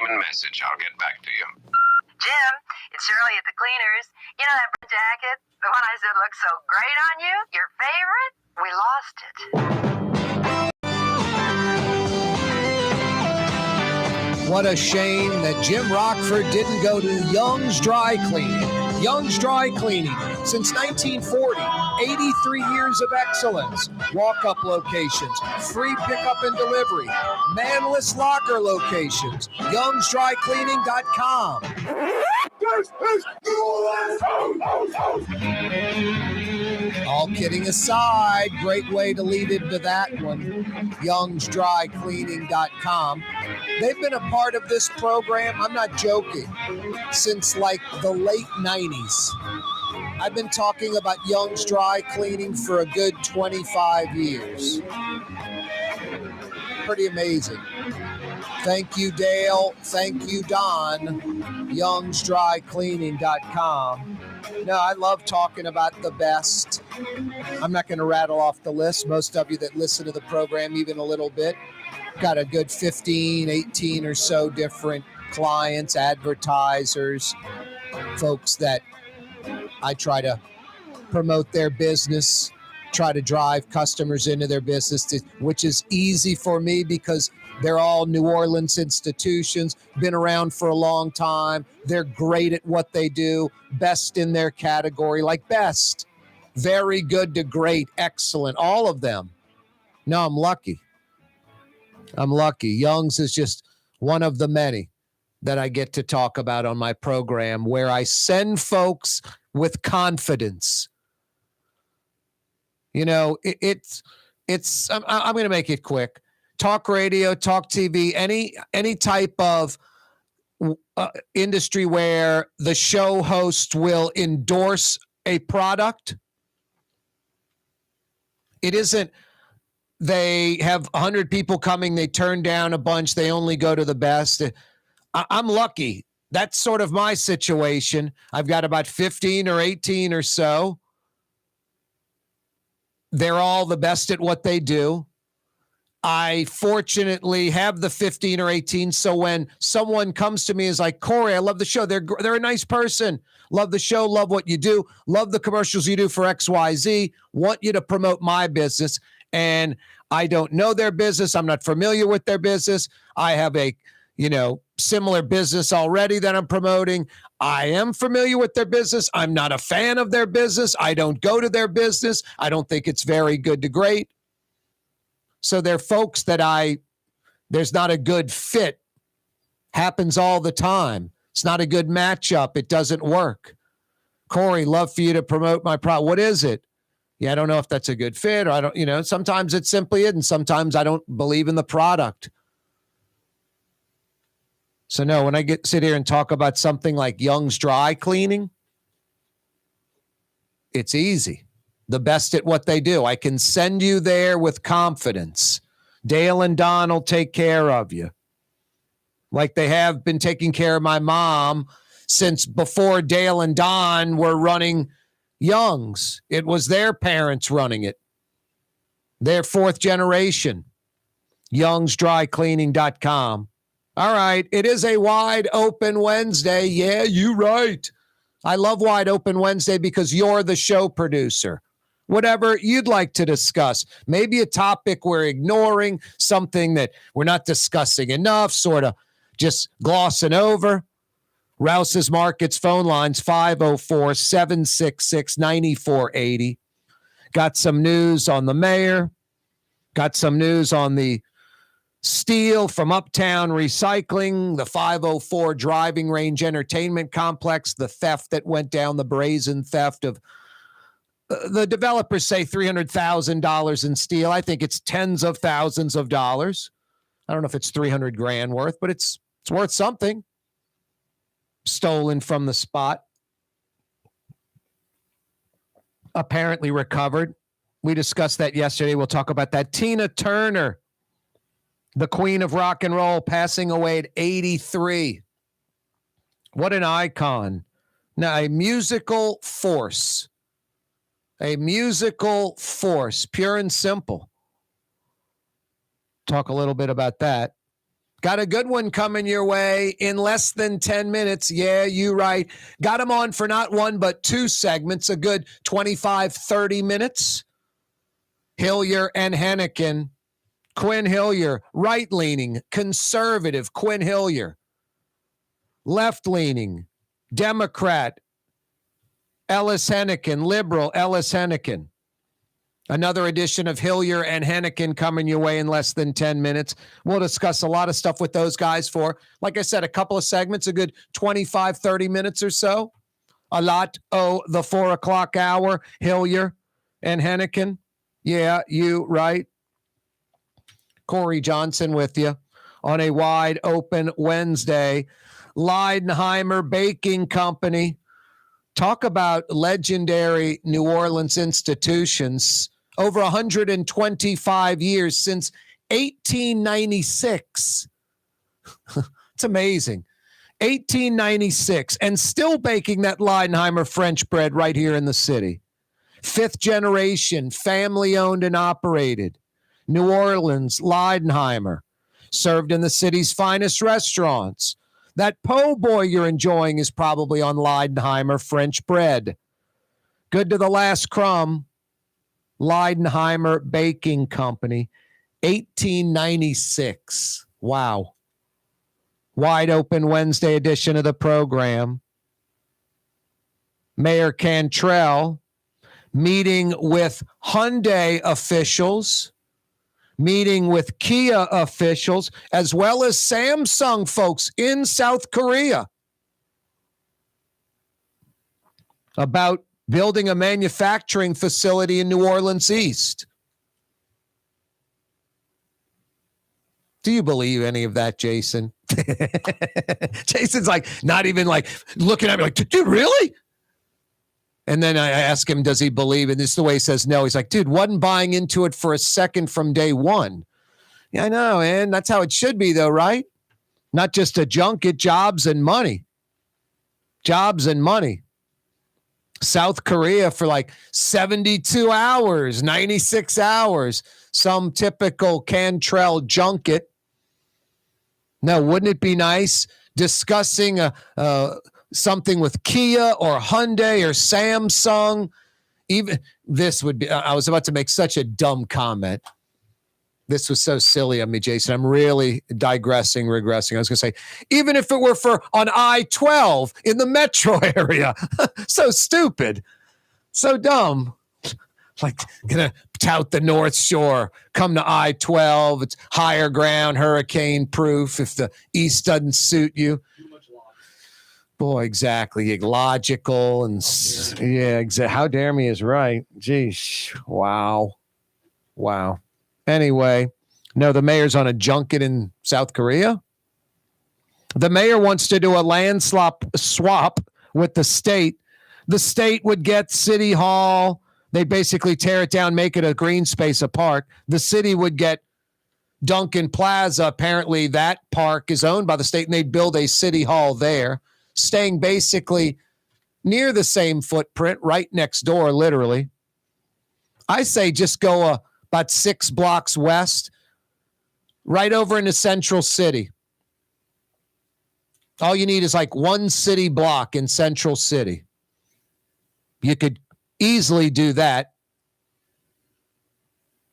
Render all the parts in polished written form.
one message. I'll get back to you. Jim, it's Shirley at the cleaners. You know that jacket? The one I said looks so great on you? Your favorite? We lost it. What a shame that Jim Rockford didn't go to Young's Dry Cleaning. Young's Dry Cleaning, since 1940, 83 years of excellence. Walk-up locations, free pickup and delivery, manless locker locations, youngsdrycleaning.com. All kidding aside, great way to lead into that one, youngsdrycleaning.com. They've been a part of this program, I'm not joking, since like the late 90s. I've been talking about Young's Dry Cleaning for a good 25 years. Pretty amazing. Thank you, Dale. Thank you, Don. youngsdrycleaning.com. No, I love talking about the best. I'm not going to rattle off the list. Most of you that listen to the program even a little bit got a good 15, 18 or so different clients, advertisers, folks that I try to promote their business, try to drive customers into their business, which is easy for me because they're all New Orleans institutions, been around for a long time. They're great at what they do, best in their category, like best, very good to great, excellent, all of them. No, I'm lucky. Young's is just one of the many that I get to talk about on my program where I send folks with confidence. You know, it's I'm going to make it quick. Talk radio, talk TV, any type of industry where the show host will endorse a product. It isn't they have 100 people coming, they turn down a bunch, they only go to the best. I'm lucky. That's sort of my situation. I've got about 15 or 18 or so. They're all the best at what they do. I fortunately have the 15 or 18. So when someone comes to me is like, Corey, I love the show. They're a nice person. Love the show. Love what you do. Love the commercials you do for XYZ. Want you to promote my business. And I don't know their business. I'm not familiar with their business. I have a, similar business already that I'm promoting. I am familiar with their business. I'm not a fan of their business. I don't go to their business. I don't think it's very good to great. So they're folks that there's not a good fit. Happens all the time. It's not a good matchup. It doesn't work. Corey, love for you to promote my product. What is it? Yeah, I don't know if that's a good fit or I don't, sometimes it simply isn't. Sometimes I don't believe in the product. So no, when I sit here and talk about something like Young's Dry Cleaning, it's easy. The best at what they do. I can send you there with confidence. Dale and Don will take care of you. Like they have been taking care of my mom since before Dale and Don were running Young's. It was their parents running it. Their fourth generation. youngsdrycleaning.com. All right, it is a wide open Wednesday. Yeah, you're right. I love wide open Wednesday because you're the show producer. Whatever you'd like to discuss. Maybe a topic we're ignoring, something that we're not discussing enough, sort of just glossing over. Rouse's Markets phone lines 504-766-9480. Got some news on the mayor. Got some news on the steel from Uptown Recycling, the 504 driving range entertainment complex, the theft that went down, the brazen theft of the developers say $300,000 in steel. I think it's tens of thousands of dollars. I don't know if it's $300,000 worth, but it's worth something. Stolen from the spot. Apparently recovered. We discussed that yesterday. We'll talk about that. Tina Turner, the queen of rock and roll, passing away at 83. What an icon. Now, a musical force. A musical force, pure and simple. Talk a little bit about that. Got a good one coming your way in less than 10 minutes. Yeah, you right. Got him on for not one, but two segments, a good 25, 30 minutes. Hillyer and Henican. Quin Hillyer, right-leaning, conservative, Quin Hillyer. Left-leaning, Democrat, Ellis Henican, liberal, Ellis Henican. Another edition of Hillyer and Henican coming your way in less than 10 minutes. We'll discuss a lot of stuff with those guys for, like I said, a couple of segments, a good 25, 30 minutes or so. A lot. Oh, the 4 o'clock hour, Hillyer and Henican. Yeah, you right. Corey Johnson with you on a wide open Wednesday. Leidenheimer Baking Company. Talk about legendary New Orleans institutions. Over 125 years, since 1896. It's amazing. 1896, and still baking that Leidenheimer French bread right here in the city. Fifth generation, family owned and operated. New Orleans, Leidenheimer. Served in the city's finest restaurants. That po' boy you're enjoying is probably on Leidenheimer French bread. Good to the last crumb. Leidenheimer Baking Company, 1896. Wow. Wide open Wednesday edition of the program. Mayor Cantrell meeting with Hyundai officials, meeting with Kia officials, as well as Samsung folks in South Korea about building a manufacturing facility in New Orleans East. Do you believe any of that, Jason? Jason's like, not even like looking at me like, dude, really? And then I ask him, does he believe? And this is the way he says no. He's like, dude, wasn't buying into it for a second from day one. Yeah, I know, man. That's how it should be, though, right? Not just a junket, jobs and money. Jobs and money. South Korea for like 72 hours, 96 hours, some typical Cantrell junket. No, wouldn't it be nice discussing something with Kia or Hyundai or Samsung? Even this would be, I was about to make such a dumb comment. This was so silly of me, Jason. I'm really regressing. I was going to say, even if it were for on I-12 in the metro area. So stupid. So dumb. Like, going to tout the North Shore. Come to I-12. It's higher ground, hurricane proof if the East doesn't suit you. Boy, exactly. Logical and yeah, exactly. How dare me is right. Geez. Wow. Anyway, no, the mayor's on a junket in South Korea. The mayor wants to do a land swap with the state. The state would get City Hall. They basically tear it down, make it a green space, a park. The city would get Duncan Plaza. Apparently that park is owned by the state, and they'd build a City Hall there, staying basically near the same footprint, right next door, literally. I say just go about 6 blocks west, right over into Central City. All you need is like one city block in Central City. You could easily do that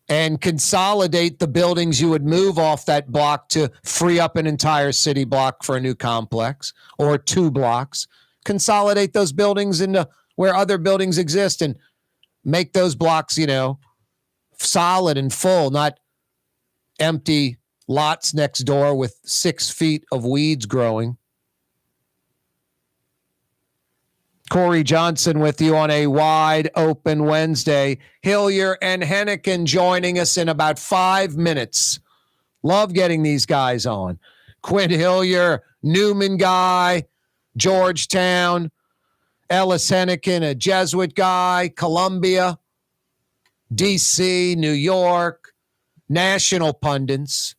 and consolidate the buildings you would move off that block to free up an entire city block for a new complex, or 2 blocks. Consolidate those buildings into where other buildings exist and make those blocks, solid and full, not empty lots next door with 6 feet of weeds growing. Corey Johnson with you on a wide open Wednesday. Hillyer and Henican joining us in about 5 minutes. Love getting these guys on. Quin Hillyer, Newman guy, Georgetown. Ellis Henican, a Jesuit guy, Columbia, D.C., New York, national pundits.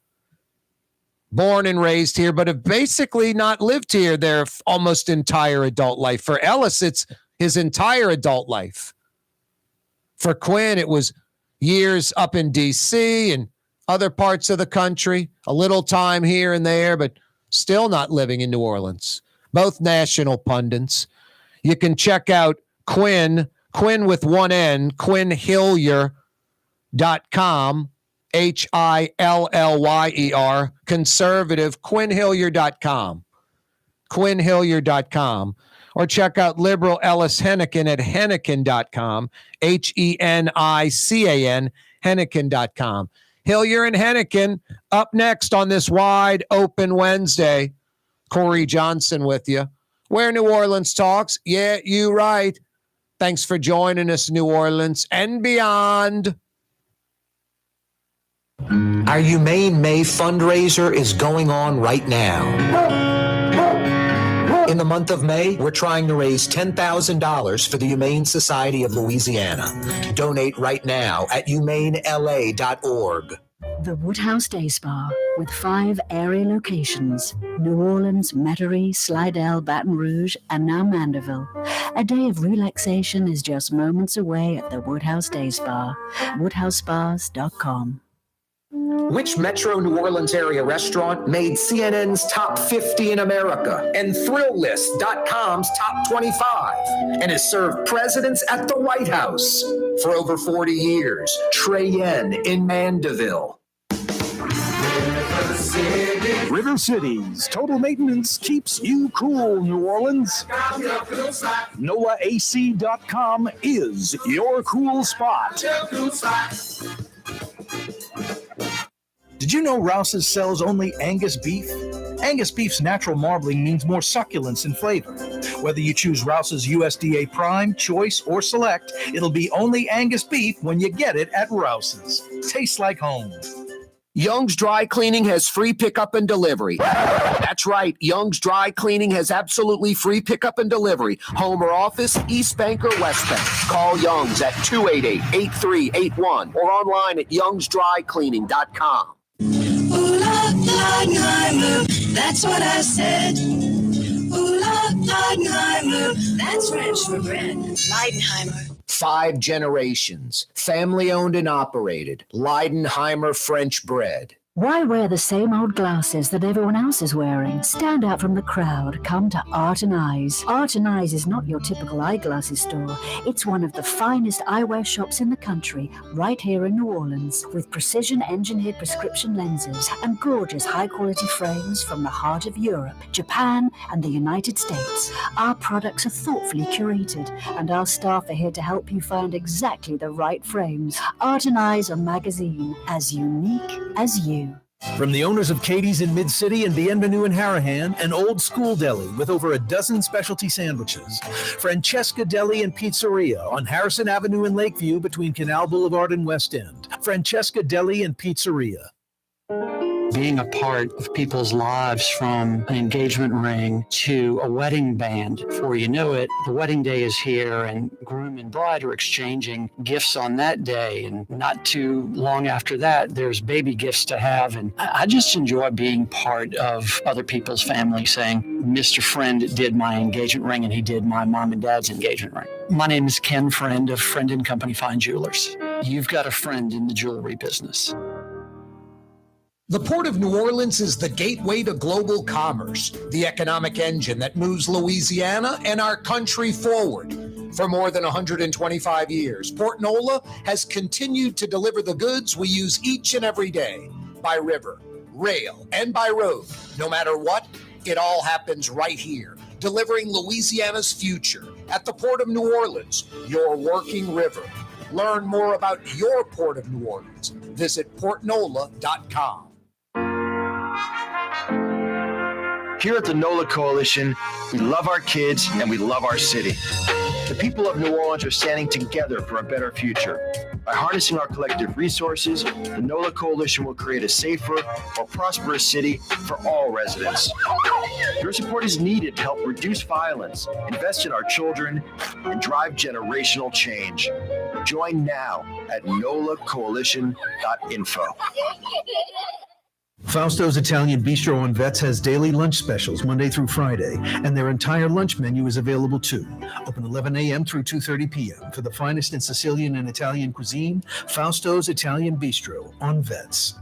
Born and raised here, but have basically not lived here their almost entire adult life. For Ellis, it's his entire adult life. For Quin, it was years up in D.C. and other parts of the country, a little time here and there, but still not living in New Orleans. Both national pundits. You can check out Quin with one N, QuinHillyer.com, Hillyer, conservative, QuinHillyer.com, QuinHillyer.com. Or check out liberal Ellis Henican at Henican.com, Henican, Henican.com. Hillyer and Henican up next on this wide open Wednesday. Corey Johnson with you. Where New Orleans talks. Yeah, you right. Thanks for joining us, New Orleans and beyond. Our Humane May fundraiser is going on right now. In the month of May, we're trying to raise $10,000 for the Humane Society of Louisiana. Donate right now at humanela.org. The Woodhouse Day Spa, with 5 area locations, New Orleans, Metairie, Slidell, Baton Rouge, and now Mandeville. A day of relaxation is just moments away at the Woodhouse Day Spa, woodhousespas.com. Which Metro New Orleans area restaurant made CNN's top 50 in America and ThrillList.com's top 25 and has served presidents at the White House for over 40 years? Trey Yen in Mandeville. River City's total maintenance keeps you cool, New Orleans. NOLAAC.com is your cool spot. Did you know Rouse's sells only Angus beef? Angus beef's natural marbling means more succulence and flavor. Whether you choose Rouse's USDA Prime, Choice, or Select, it'll be only Angus beef when you get it at Rouse's. Tastes like home. Young's Dry Cleaning has free pickup and delivery. That's right. Young's Dry Cleaning has absolutely free pickup and delivery. Home or office, East Bank or West Bank. Call Young's at 288-8381 or online at youngsdrycleaning.com. Ooh, Leidenheimer, that's what I said. Ooh, Leidenheimer, that's French for bread. Leidenheimer. 5 generations, family-owned and operated, Leidenheimer French bread. Why wear the same old glasses that everyone else is wearing? Stand out from the crowd. Come to Art and Eyes. Art and Eyes is not your typical eyeglasses store. It's one of the finest eyewear shops in the country, right here in New Orleans, with precision-engineered prescription lenses and gorgeous high-quality frames from the heart of Europe, Japan, and the United States. Our products are thoughtfully curated, and our staff are here to help you find exactly the right frames. Art and Eyes, a magazine as unique as you. From the owners of Katie's in Mid-City and Bienvenue in Harahan, an old school deli with over a dozen specialty sandwiches. Francesca Deli and Pizzeria on Harrison Avenue in Lakeview between Canal Boulevard and West End. Francesca Deli and Pizzeria. Being a part of people's lives, from an engagement ring to a wedding band. Before you know it, the wedding day is here and groom and bride are exchanging gifts on that day. And not too long after that, there's baby gifts to have. And I just enjoy being part of other people's family, saying, Mr. Friend did my engagement ring and he did my mom and dad's engagement ring. My name is Ken Friend of Friend & Company Fine Jewelers. You've got a friend in the jewelry business. The Port of New Orleans is the gateway to global commerce, the economic engine that moves Louisiana and our country forward. For more than 125 years, Port Nola has continued to deliver the goods we use each and every day, by river, rail, and by road. No matter what, it all happens right here, delivering Louisiana's future at the Port of New Orleans, your working river. Learn more about your Port of New Orleans. Visit portnola.com. Here at the NOLA Coalition, we love our kids and we love our city. The people of New Orleans are standing together for a better future. By harnessing our collective resources, the NOLA Coalition will create a safer, more prosperous city for all residents. Your support is needed to help reduce violence, invest in our children, and drive generational change. Join now at nolacoalition.info. Fausto's Italian Bistro on Vets has daily lunch specials Monday through Friday, and their entire lunch menu is available too. Open 11 a.m. through 2:30 p.m. For the finest in Sicilian and Italian cuisine, Fausto's Italian Bistro on Vets.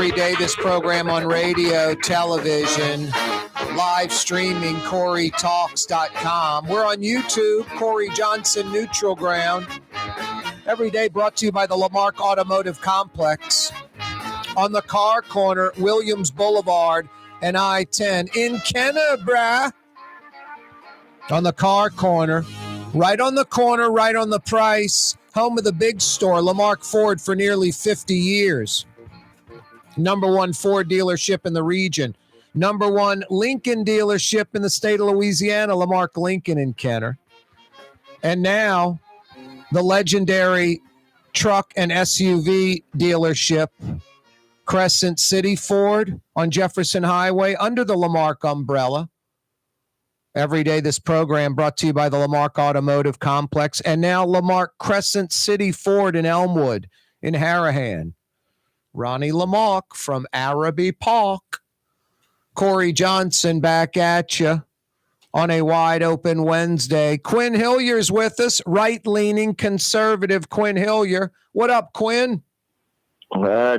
Every day, this program on radio, television, live streaming, KaareTalks.com. We're on YouTube, Corey Johnson Neutral Ground. Every day brought to you by the Lamarck Automotive Complex. On the car corner, Williams Boulevard and I-10 in Kennebra. On the car corner, right on the corner, right on the price. Home of the big store, Lamarck Ford, for nearly 50 years. Number one Ford dealership in the region. Number one Lincoln dealership in the state of Louisiana, Lamarck Lincoln in Kenner. And now the legendary truck and SUV dealership, Crescent City Ford on Jefferson Highway under the Lamarck umbrella. Every day, this program brought to you by the Lamarck Automotive Complex, and now Lamarck Crescent City Ford in Elmwood in Harahan. Ronnie Lamarck from Araby Park. Corey Johnson back at you on a wide open Wednesday. Quin Hillyer's with us, right-leaning conservative Quin Hillyer. What up, Quin?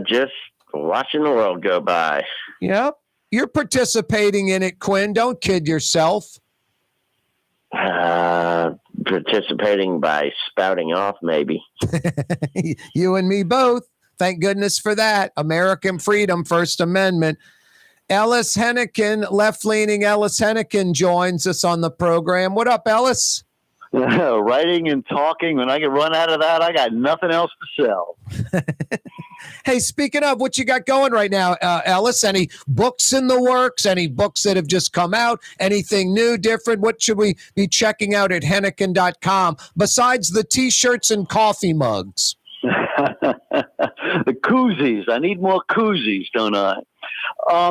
Just watching the world go by. Yep. You're participating in it, Quin. Don't kid yourself. Participating by spouting off, maybe. You and me both. Thank goodness for that. American freedom, First Amendment. Ellis Henican, left-leaning Ellis Henican, joins us on the program. What up, Ellis? Writing and talking. When I get run out of that, I got nothing else to sell. Hey, speaking of, what you got going right now, Ellis? Any books in the works? Any books that have just come out? Anything new, different? What should we be checking out at Henican.com besides the T-shirts and coffee mugs? The koozies. I need more koozies, don't I?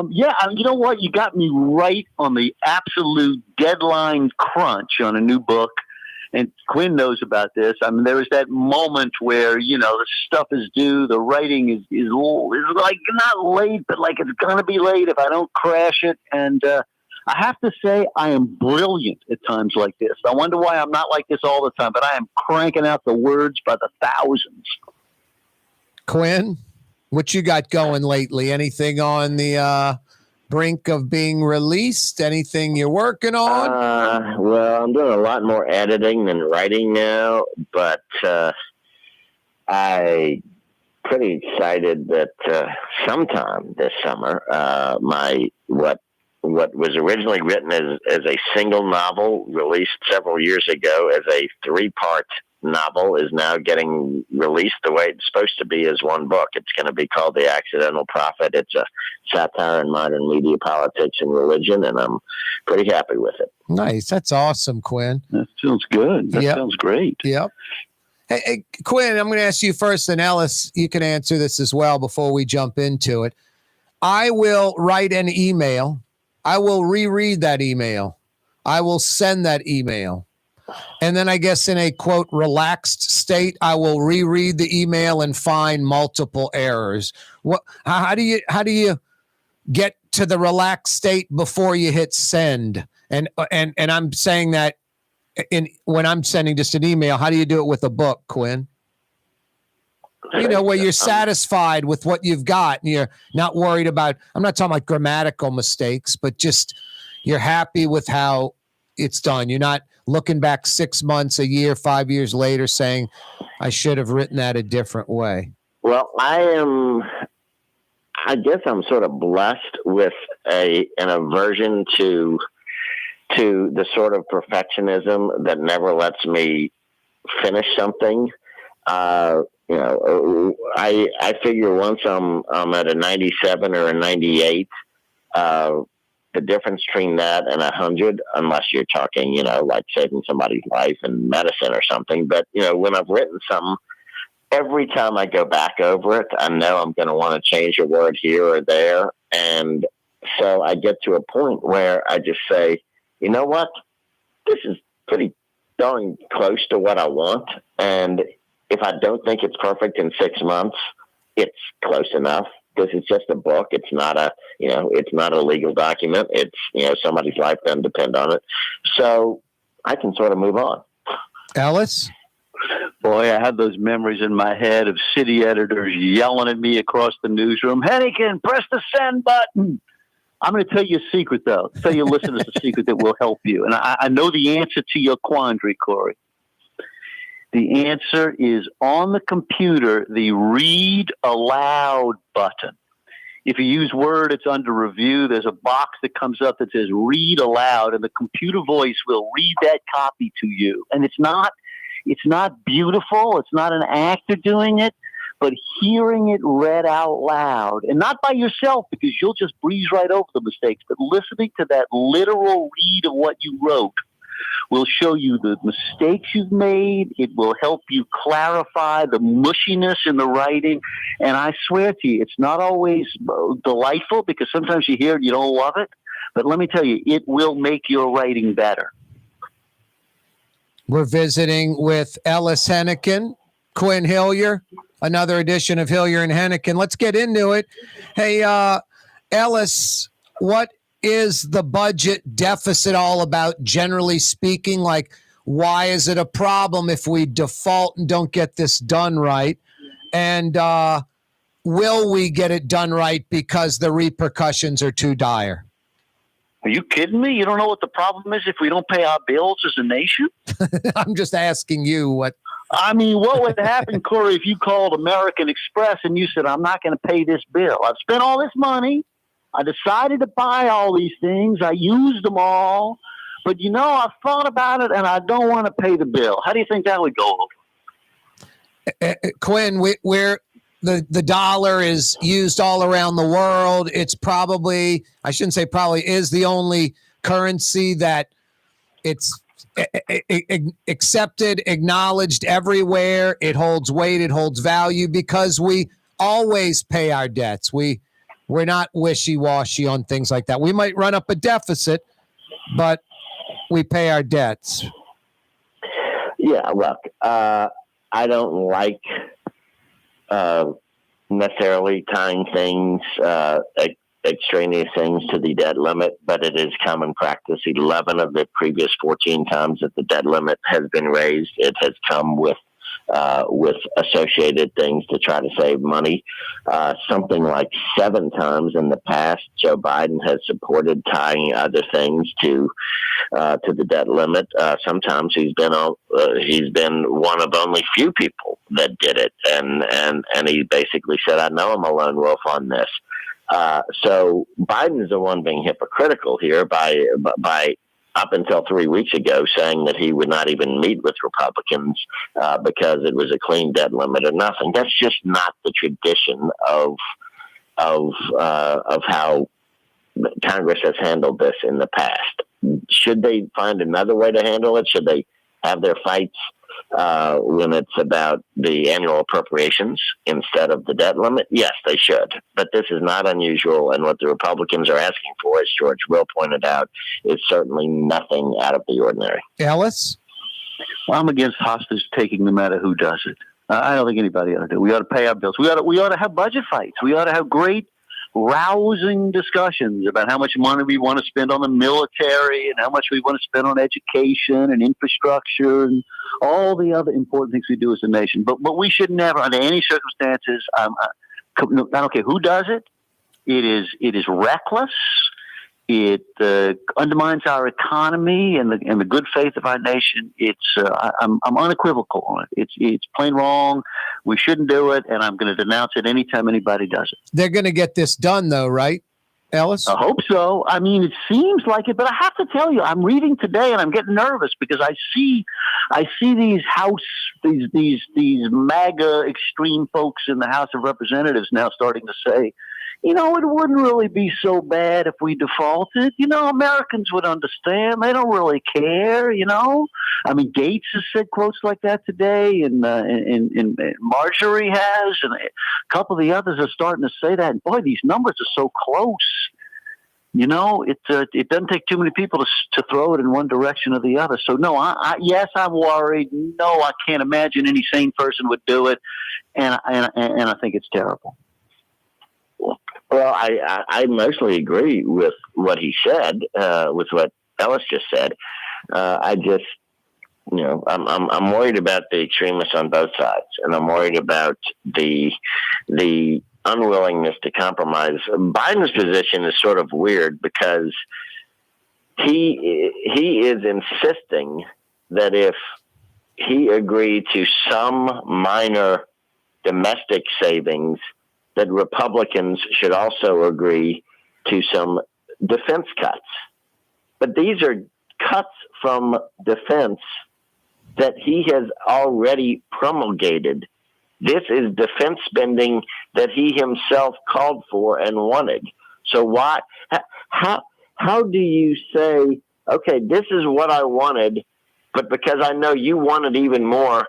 You know what? You got me right on the absolute deadline crunch on a new book. And Quin knows about this. I mean, there was that moment where, the stuff is due. The writing is like not late, but like it's going to be late if I don't crash it. And I have to say I am brilliant at times like this. I wonder why I'm not like this all the time, but I am cranking out the words by the thousands. Quin, what you got going lately? Anything on the brink of being released? Anything you're working on? Well, I'm doing a lot more editing than writing now, but I'm pretty excited that sometime this summer, what was originally written as a single novel, released several years ago as a 3-part novel, is now getting released the way it's supposed to be as one book. It's going to be called The Accidental Prophet. It's a satire on modern media, politics, and religion, and I'm pretty happy with it. Nice. That's awesome, Quin. That sounds good. That sounds great. Yep. Hey, Quin, I'm going to ask you first, and Ellis, you can answer this as well before we jump into it. I will write an email. I will reread that email. I will send that email. And then I guess in a, quote, relaxed state, I will reread the email and find multiple errors. How do you get to the relaxed state before you hit send? And I'm saying that when I'm sending just an email, how do you do it with a book, Quin? Where you're satisfied with what you've got and you're not worried about, I'm not talking about grammatical mistakes, but just you're happy with how it's done. You're not looking back 6 months, a year, 5 years later saying, I should have written that a different way. Well, I guess I'm sort of blessed with an aversion to the sort of perfectionism that never lets me finish something. I figure once I'm at a 97 or a 98, the difference between that and 100, unless you're talking, like saving somebody's life in medicine or something. But, when I've written something, every time I go back over it, I know I'm going to want to change a word here or there. And so I get to a point where I just say, you know what? This is pretty darn close to what I want. And if I don't think it's perfect in 6 months, it's close enough. Because it's just a book. It's not a legal document. It's, somebody's life doesn't depend on it. So I can sort of move on. Ellis? Boy, Boy, I have those memories in my head of city editors yelling at me across the newsroom, Henican, press the send button. I'm going to tell you a secret, though. Tell your listeners a secret that will help you. And I know the answer to your quandary, Corey. The answer is on the computer, the read aloud button. If you use Word, it's under review. There's a box that comes up that says read aloud, and the computer voice will read that copy to you. And it's not beautiful. It's not an actor doing it, but hearing it read out loud, and not by yourself because you'll just breeze right over the mistakes, but listening to that literal read of what you wrote will show you the mistakes you've made. It will help you clarify the mushiness in the writing. And I swear to you, it's not always delightful because sometimes you hear it, you don't love it. But let me tell you, it will make your writing better. We're visiting with Ellis Henican, Quin Hillyer, another edition of Hillyer and Henican. Let's get into it. Hey, Ellis, what is the budget deficit all about, generally speaking? Like, why is it a problem if we default and don't get this done right? And will we get it done right because the repercussions are too dire? Are you kidding me? You don't know what the problem is if we don't pay our bills as a nation? I'm just asking you what. I mean, what would happen, Corey, if you called American Express and you said, I'm not going to pay this bill. I've spent all this money. I decided to buy all these things. I used them all. But, I've thought about it, and I don't want to pay the bill. How do you think that would go over? Quin, we're the dollar is used all around the world. It's probably, I shouldn't say probably, is the only currency that it's accepted, acknowledged everywhere. It holds weight, it holds value because we always pay our debts. We're not wishy-washy on things like that. We might run up a deficit, but we pay our debts. Yeah, look, I don't like necessarily tying things, extraneous things to the debt limit, but it is common practice. 11 of the previous 14 times that the debt limit has been raised, it has come with associated things to try to save money. Something like 7 times in the past, Joe Biden has supported tying other things to the debt limit. Sometimes he's been one of only few people that did it, and he basically said, "I know I'm a lone wolf on this." So Biden's the one being hypocritical here by up until 3 weeks ago saying that he would not even meet with Republicans because it was a clean debt limit or nothing. That's just not the tradition of how Congress has handled this in the past. Should they find another way to handle it? Should they have their fights when it's about the annual appropriations instead of the debt limit? Yes, they should. But this is not unusual, and what the Republicans are asking for, as George Will pointed out, is certainly nothing out of the ordinary. Ellis? Well, I'm against hostage taking no matter who does it. I don't think anybody ought to do it. We ought to pay our bills. We ought to have budget fights. We ought to have great, rousing discussions about how much money we want to spend on the military and how much we want to spend on education and infrastructure and all the other important things we do as a nation. But we should never, under any circumstances, I don't care who does it. It is reckless. It undermines our economy and the good faith of our nation. I'm unequivocal on it. It's plain wrong. We shouldn't do it, and I'm going to denounce it anytime anybody does it. They're going to get this done, though, right, Ellis? I hope so. I mean, it seems like it, but I have to tell you, I'm reading today, and I'm getting nervous because I see these MAGA extreme folks in the House of Representatives now starting to say, it wouldn't really be so bad if we defaulted. Americans would understand. They don't really care, I mean, Gates has said quotes like that today, and Marjorie has, and a couple of the others are starting to say that. And boy, these numbers are so close. It doesn't take too many people to throw it in one direction or the other. So, no, yes, I'm worried. No, I can't imagine any sane person would do it, and I think it's terrible. Well, I mostly agree with what he said, with what Ellis just said. I'm worried about the extremists on both sides, and I'm worried about the unwillingness to compromise. Biden's position is sort of weird because he is insisting that if he agreed to some minor domestic savings, that Republicans should also agree to some defense cuts. But these are cuts from defense that he has already promulgated. This is defense spending that he himself called for and wanted. So how do you say, okay, this is what I wanted, but because I know you wanted even more,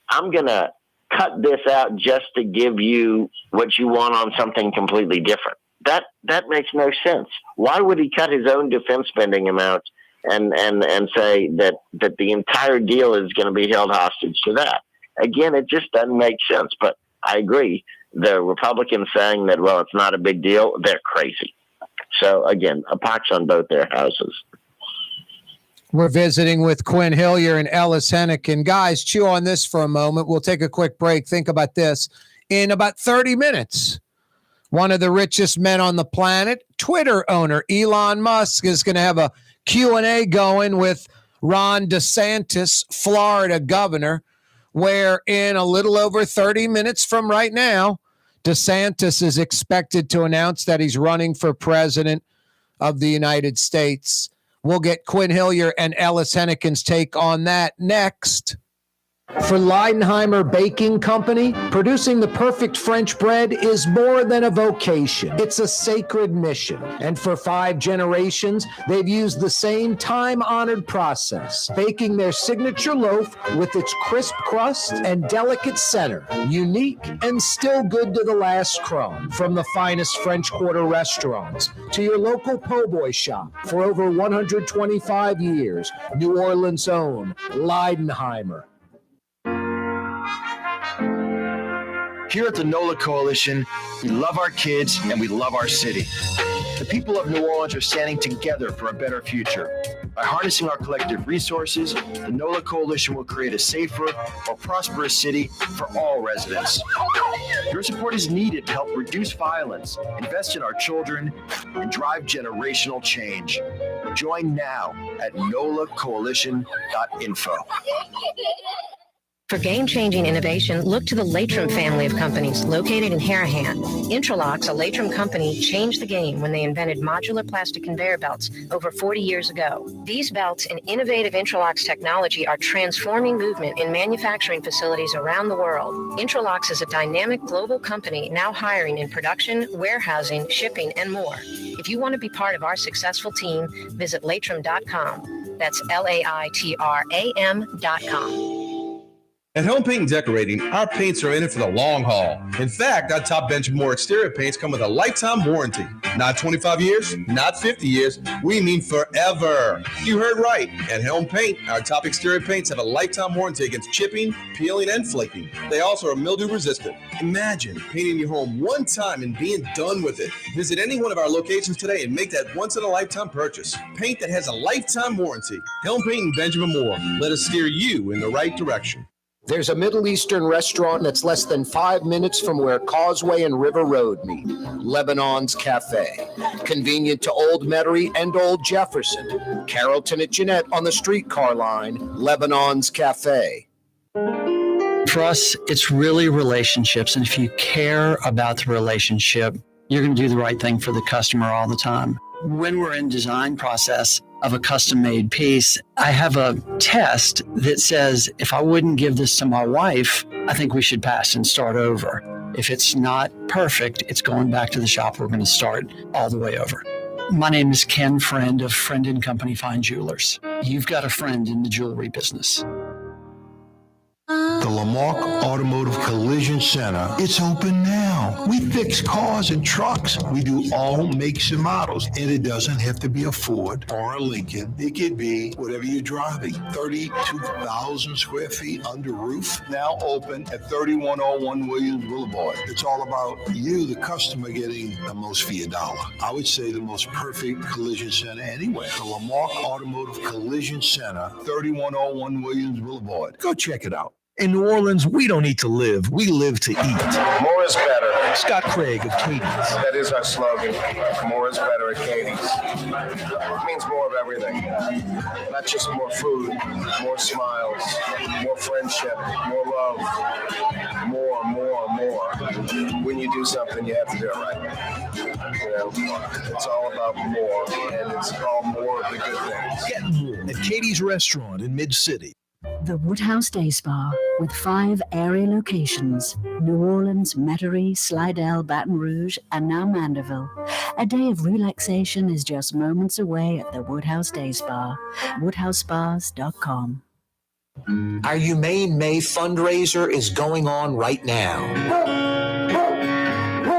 I'm going to cut this out just to give you what you want on something completely different? That makes no sense. Why would he cut his own defense spending amount and say that the entire deal is going to be held hostage to that? Again, it just doesn't make sense. But I agree. The Republicans saying that, well, it's not a big deal, they're crazy. So again, a pox on both their houses. We're visiting with Quin Hillyer and Ellis Henican. Guys, chew on this for a moment. We'll take a quick break. Think about this. In about 30 minutes, one of the richest men on the planet, Twitter owner Elon Musk, is going to have a Q&A going with Ron DeSantis, Florida governor, where in a little over 30 minutes from right now, DeSantis is expected to announce that he's running for president of the United States. We'll get Quin Hillyer and Ellis Henican's take on that next. For Leidenheimer Baking Company, producing the perfect French bread is more than a vocation. It's a sacred mission. And for 5 generations, they've used the same time-honored process, baking their signature loaf with its crisp crust and delicate center, unique and still good to the last crumb. From the finest French Quarter restaurants to your local po' boy shop, for over 125 years, New Orleans' own Leidenheimer. Here at the NOLA Coalition, we love our kids and we love our city. The people of New Orleans are standing together for a better future. By harnessing our collective resources, the NOLA Coalition will create a safer, more prosperous city for all residents. Your support is needed to help reduce violence, invest in our children, and drive generational change. Join now at nolacoalition.info. For game-changing innovation, look to the Latrim family of companies located in Harahan. Intralocks, a Latrim company, changed the game when they invented modular plastic conveyor belts over 40 years ago. These belts and innovative Intralocks technology are transforming movement in manufacturing facilities around the world. Intralocks is a dynamic global company now hiring in production, warehousing, shipping, and more. If you want to be part of our successful team, visit Latrim.com. That's LAITRAM.com. At Home Paint and Decorating, our paints are in it for the long haul. In fact, our top bench of more exterior paints come with a lifetime warranty. Not 25 years, not 50 years, we mean forever. You heard right. At Helm Paint, our top exterior paints have a lifetime warranty against chipping, peeling, and flaking. They also are mildew resistant. Imagine painting your home one time and being done with it. Visit any one of our locations today and make that once-in-a-lifetime purchase. Paint that has a lifetime warranty. Helm Paint and Benjamin Moore. Let us steer you in the right direction. There's a Middle Eastern restaurant that's less than 5 minutes from where Causeway and River Road meet, Lebanon's Cafe. Convenient to Old Metairie and Old Jefferson. Carrollton at Jeanette on the streetcar line, Lebanon's Cafe. For us, it's really relationships. And if you care about the relationship, you're going to do the right thing for the customer all the time. When we're in design process of a custom-made piece, I have a test that says, if I wouldn't give this to my wife, I think we should pass and start over. If it's not perfect, it's going back to the shop. We're going to start all the way over. My name is Ken Friend of Friend & Company Fine Jewelers. You've got a friend in the jewelry business. The Lamarck Automotive Collision Center. It's open now. We fix cars and trucks. We do all makes and models. And it doesn't have to be a Ford or a Lincoln. It could be whatever you're driving. 32,000 square feet under roof. Now open at 3101 Williams Boulevard. It's all about you, the customer, getting the most for your dollar. I would say the most perfect collision center anywhere. The Lamarck Automotive Collision Center, 3101 Williams Boulevard. Go check it out. In New Orleans, we don't eat to live. We live to eat. More is better. Scott Craig of Katie's. That is our slogan. More is better at Katie's. It means more of everything. Not just more food, more smiles, more friendship, more love. More. When you do something, you have to do it right. It's all about more, and it's all more of the good things. Get more at Katie's Restaurant in Mid-City. The Woodhouse Day Spa, with 5 area locations: New Orleans, Metairie, Slidell, Baton Rouge, and now Mandeville. A day of relaxation is just moments away at the Woodhouse Day Spa. WoodhouseSpas.com. Our Humane May fundraiser is going on right now.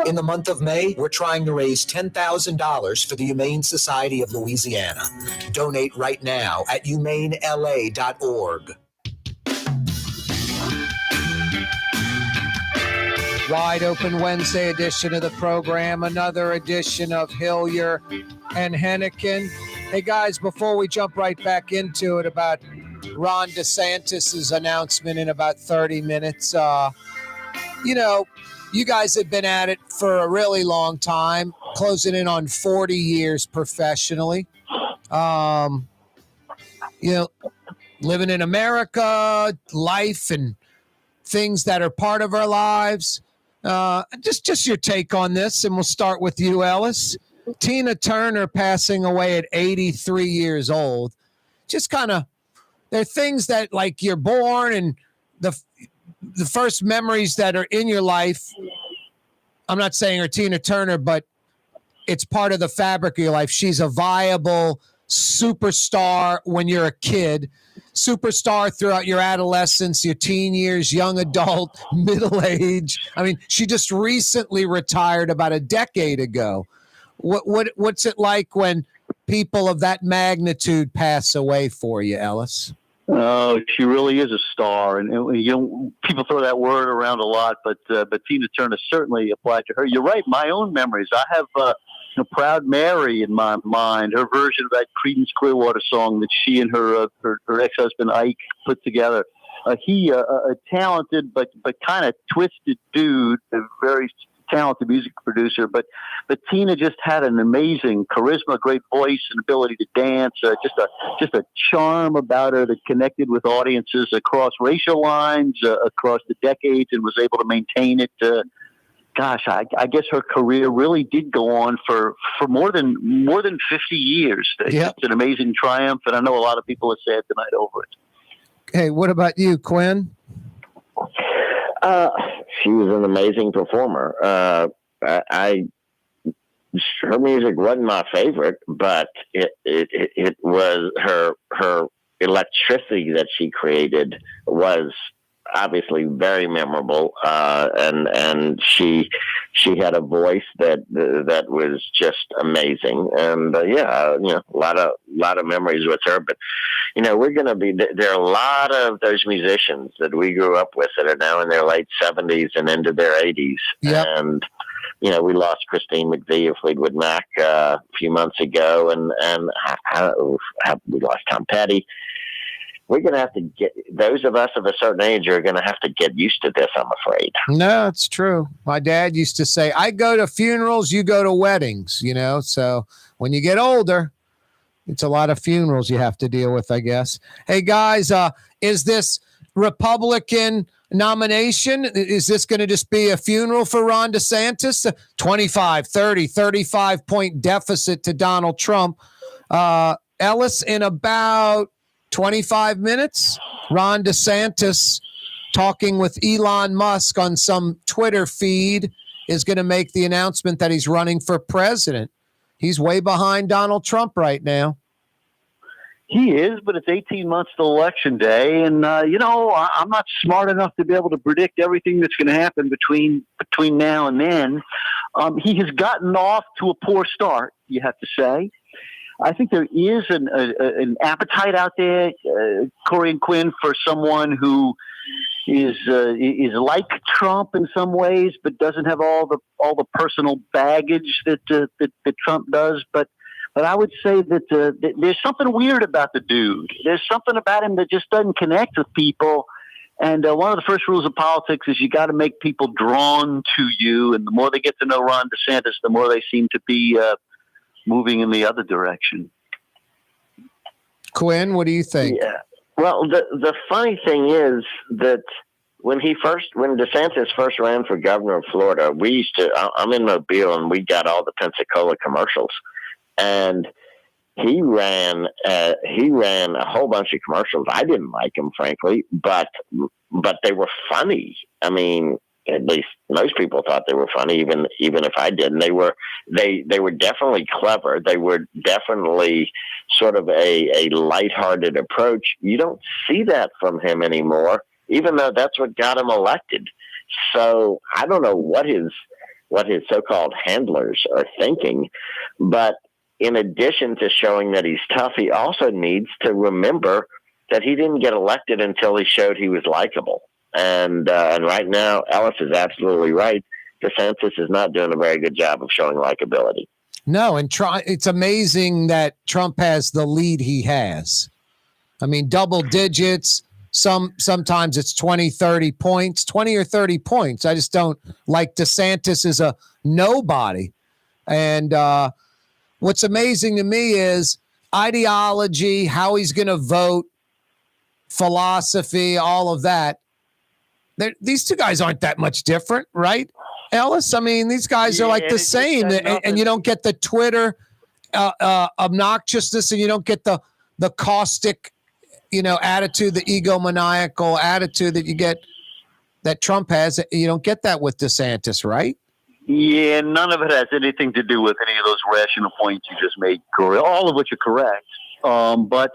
In the month of May, we're trying to raise $10,000 for the Humane Society of Louisiana. Donate right now at humanela.org. Wide Open Wednesday edition of the program, another edition of Hillyer and Henican. Hey guys, before we jump right back into it about Ron DeSantis' announcement in about 30 minutes, you guys have been at it for a really long time, closing in on 40 years professionally. Living in America, life and things that are part of our lives. Just your take on this, and we'll start with you, Ellis. Tina Turner passing away at 83 years old. Just kind of, there are things that, like, you're born and the first memories that are in your life, I'm not saying are Tina Turner, but it's part of the fabric of your life. She's a viable superstar when you're a kid, superstar throughout your adolescence, your teen years, young adult, middle age. I mean, she just recently retired about a decade ago. What's it like when people of that magnitude pass away for you, Ellis? Oh, she really is a star, and people throw that word around a lot, but Tina Turner certainly applied to her. You're right. My own memories. I have Proud Mary in my mind. Her version of that Creedence Clearwater song that she and her ex-husband Ike put together. He a talented but kind of twisted dude, a very talented music producer, but Tina just had an amazing charisma, great voice, and ability to dance. Just a charm about her that connected with audiences across racial lines, across the decades, and was able to maintain it. I guess her career really did go on for more than 50 years. Yep. It's an amazing triumph, and I know a lot of people are sad tonight over it. Hey, what about you, Quin? She was an amazing performer. Her music wasn't my favorite, but it was her electricity that she created was obviously very memorable. And she had a voice that was just amazing. And a lot of memories with her. But we're going to be there are a lot of those musicians that we grew up with that are now in their late 70s and into their 80s. Yep. And we lost Christine McVie of Fleetwood Mac a few months ago, and we lost Tom Petty. We're going to have to those of us of a certain age are going to have to get used to this, I'm afraid. No, it's true. My dad used to say, I go to funerals, you go to weddings, so when you get older, it's a lot of funerals you have to deal with, I guess. Hey, guys, is this Republican nomination, is this going to just be a funeral for Ron DeSantis? 25, 30, 35-point deficit to Donald Trump. Ellis, in about 25 minutes, Ron DeSantis talking with Elon Musk on some Twitter feed is going to make the announcement that he's running for president. He's way behind Donald Trump right now. He is, but it's 18 months to Election Day, and I'm not smart enough to be able to predict everything that's going to happen between now and then. He has gotten off to a poor start, you have to say. I think there is an appetite out there, Corey and Quinn, for someone who is like Trump in some ways, but doesn't have all the personal baggage that Trump does. But I would say that there's something weird about the dude. There's something about him that just doesn't connect with people. And one of the first rules of politics is you got to make people drawn to you. And the more they get to know Ron DeSantis, the more they seem to be moving in the other direction. Quinn, what do you think? Yeah. Well, the funny thing is that when DeSantis first ran for governor of Florida, I'm in Mobile and we got all the Pensacola commercials. And he ran a whole bunch of commercials. I didn't like them, frankly, but they were funny. I mean, at least most people thought they were funny, even if I didn't. They were definitely clever. They were definitely sort of a lighthearted approach. You don't see that from him anymore, even though that's what got him elected. So I don't know what his so-called handlers are thinking, but in addition to showing that he's tough, he also needs to remember that he didn't get elected until he showed he was likable. And right now, Ellis is absolutely right. DeSantis is not doing a very good job of showing likability. No, and it's amazing that Trump has the lead he has. I mean, double digits. Sometimes it's 20 or 30 points. I just don't like DeSantis is a nobody. And what's amazing to me is ideology, how he's going to vote, philosophy, all of that. These two guys aren't that much different, right, Ellis? I mean, these guys are like the same, and you don't get the Twitter obnoxiousness, and you don't get the caustic, attitude, the egomaniacal attitude that you get that Trump has. You don't get that with DeSantis, right? Yeah, none of it has anything to do with any of those rational points you just made, Corey, all of which are correct. But,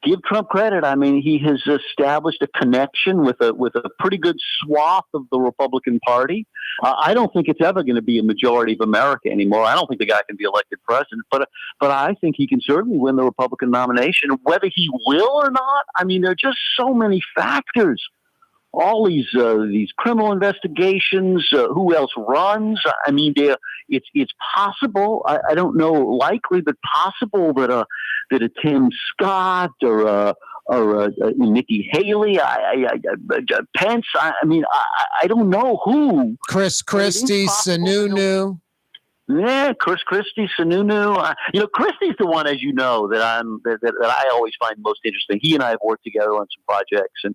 give Trump credit. I mean, he has established a connection with a pretty good swath of the Republican Party. I don't think it's ever going to be a majority of America anymore. I don't think the guy can be elected president, but I think he can certainly win the Republican nomination. Whether he will or not, I mean, there are just so many factors. All these criminal investigations, who else runs? I mean, it's possible. I don't know, likely, but possible that a Tim Scott or a Nikki Haley, Pence. I mean, I don't know who. Chris Christie, Sununu. Yeah, Chris Christie, Sununu. Christie's the one, as you know, that I always find most interesting. He and I have worked together on some projects, and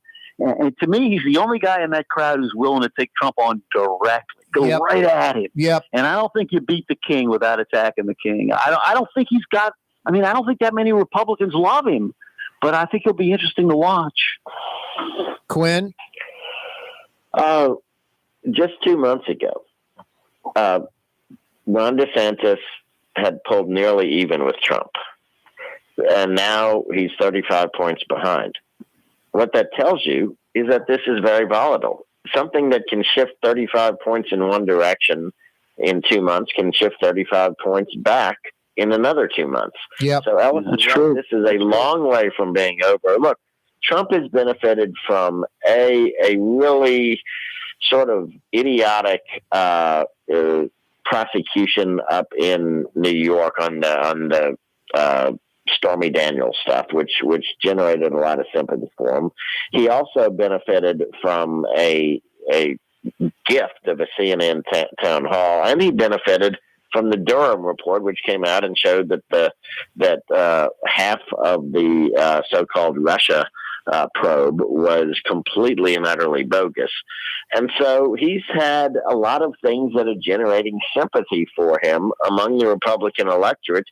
to me, he's the only guy in that crowd who's willing to take Trump on directly, go right at him. Yep. And I don't think you beat the king without attacking the king. I don't think he's got. I mean, I don't think that many Republicans love him, but I think it'll be interesting to watch. Quinn? Just 2 months ago, Ron DeSantis had pulled nearly even with Trump, and now he's 35 points behind. What that tells you is that this is very volatile. Something that can shift 35 points in one direction in 2 months can shift 35 points back in another 2 months. Yep. So Ellis is right. This is a long way from being over. Look, Trump has benefited from a really sort of idiotic prosecution up in New York on the Stormy Daniels stuff, which generated a lot of sympathy for him. He also benefited from a gift of a CNN town hall, and he benefited from the Durham report, which came out and showed that half of the so-called Russia probe was completely and utterly bogus. And so he's had a lot of things that are generating sympathy for him among the Republican electorate.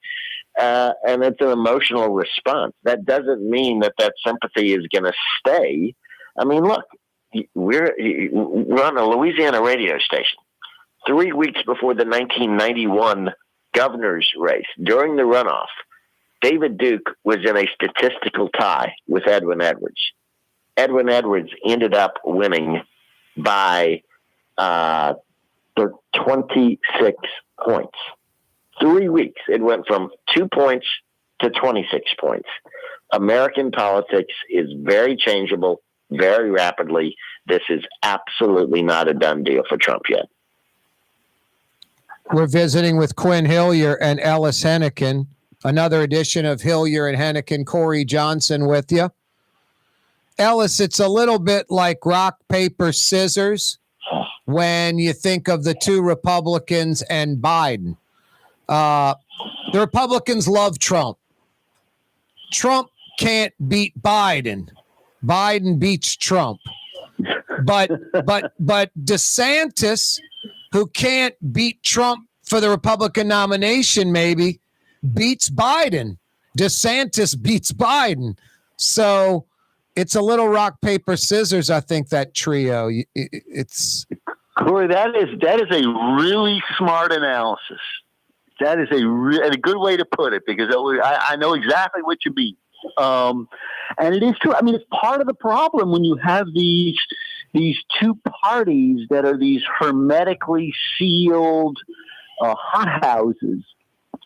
And it's an emotional response. That doesn't mean that sympathy is going to stay. I mean, look, we're on a Louisiana radio station 3 weeks before the 1991 governor's race. During the runoff, David Duke was in a statistical tie with Edwin Edwards. Edwin Edwards ended up winning by 26 points. 3 weeks. It went from 2 points to 26 points. American politics is very changeable, very rapidly. This is absolutely not a done deal for Trump yet. We're visiting with Quin Hillyer and Ellis Henican. Another edition of Hillyer and Henican. Corey Johnson with you. Ellis, it's a little bit like rock, paper, scissors when you think of the two Republicans and Biden. The Republicans love Trump. Trump can't beat Biden. Biden beats Trump. But DeSantis, who can't beat Trump for the Republican nomination, maybe beats Biden. DeSantis beats Biden. So it's a little rock, paper, scissors, I think, that trio. It's Corey, that is a really smart analysis. That is a good way to put it, because I know exactly what you mean. And it is true. I mean, it's part of the problem when you have these two parties that are these hermetically sealed hothouses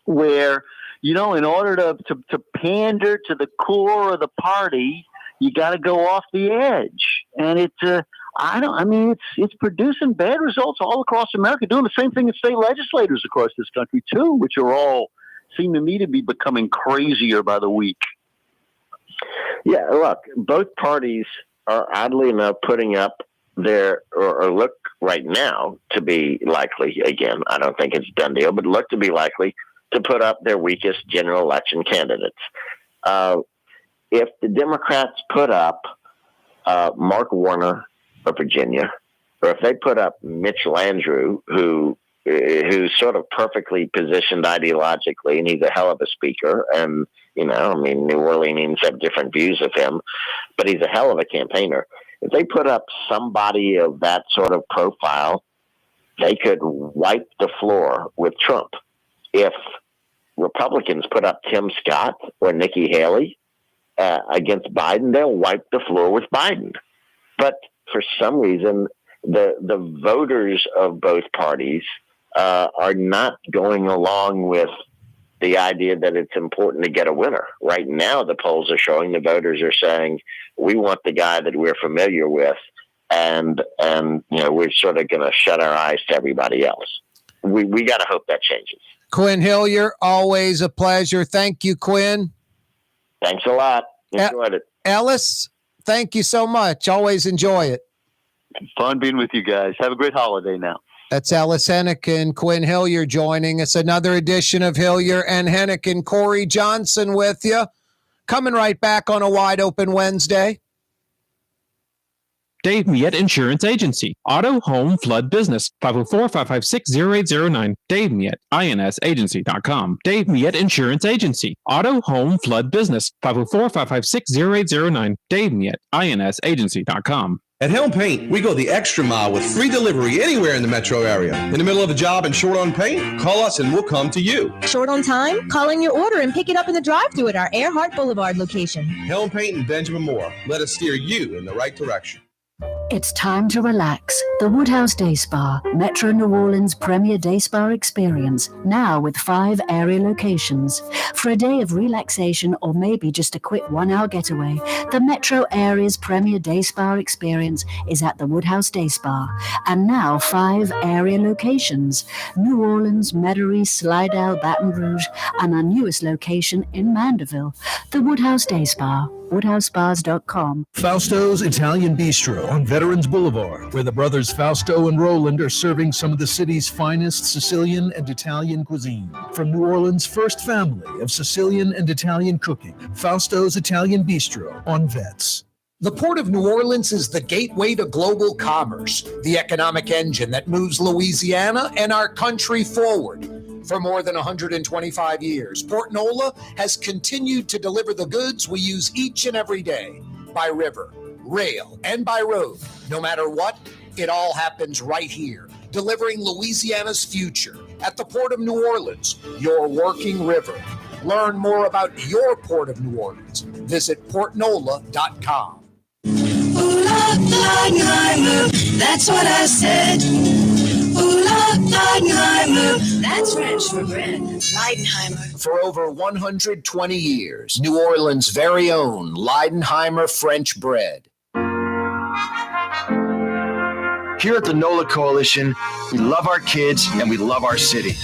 where, in order to pander to the core of the party, you got to go off the edge. And it's producing bad results all across America, doing the same thing in state legislators across this country too, which are all seem to me to be becoming crazier by the week. Yeah, look, both parties are oddly enough putting up their, or look right now to be likely, again, I don't think it's a done deal, but look to be likely to put up their weakest general election candidates. If the Democrats put up Mark Warner of Virginia, or if they put up Mitch Landrieu, who's sort of perfectly positioned ideologically, and he's a hell of a speaker, and New Orleanians have different views of him, but he's a hell of a campaigner. If they put up somebody of that sort of profile, they could wipe the floor with Trump. If Republicans put up Tim Scott or Nikki Haley against Biden, they'll wipe the floor with Biden. But for some reason, the voters of both parties are not going along with the idea that it's important to get a winner. Right now, the polls are showing the voters are saying, we want the guy that we're familiar with, and we're sort of going to shut our eyes to everybody else. We got to hope that changes. Quin Hillyer, always a pleasure. Thank you, Quin. Thanks a lot. Enjoyed it. Ellis, thank you so much. Always enjoy it. Fun being with you guys. Have a great holiday now. That's Ellis Henican, Quin Hillyer joining us. Another edition of Hillyer and Henican. Corey Johnson with you. Coming right back on a wide open Wednesday. Dave Miette Insurance Agency. Auto, home, flood, business. 504-556-0809. Dave Miette, INSagency.com. Dave Miette Insurance Agency. Auto, home, flood, business. 504-556-0809. Dave Miette, INSagency.com. At Helm Paint, we go the extra mile with free delivery anywhere in the metro area. In the middle of a job and short on paint? Call us and we'll come to you. Short on time? Call in your order and pick it up in the drive-thru at our Earhart Boulevard location. Helm Paint and Benjamin Moore. Let us steer you in the right direction. It's time to relax. The Woodhouse Day Spa, Metro New Orleans' premier day spa experience, now with 5 area locations. For a day of relaxation or maybe just a quick 1-hour getaway, the Metro area's premier day spa experience is at the Woodhouse Day Spa. And now 5 area locations: New Orleans, Metairie, Slidell, Baton Rouge, and our newest location in Mandeville. The Woodhouse Day Spa, woodhousespas.com. Fausto's Italian Bistro on Veterans Boulevard, where the brothers Fausto and Roland are serving some of the city's finest Sicilian and Italian cuisine. From New Orleans' first family of Sicilian and Italian cooking, Fausto's Italian Bistro on Vets. The Port of New Orleans is the gateway to global commerce, the economic engine that moves Louisiana and our country forward. For more than 125 years, Port Nola has continued to deliver the goods we use each and every day, by river, rail, and by road. No matter what, it all happens right here, delivering Louisiana's future at the Port of New Orleans, your working river. Learn more about your Port of New Orleans. Visit portnola.com. Leidenheimer, that's what I said. Leidenheimer, that's French for bread. Leidenheimer. For over 120 years, New Orleans' very own Leidenheimer French bread. Here at the NOLA Coalition, we love our kids and we love our city.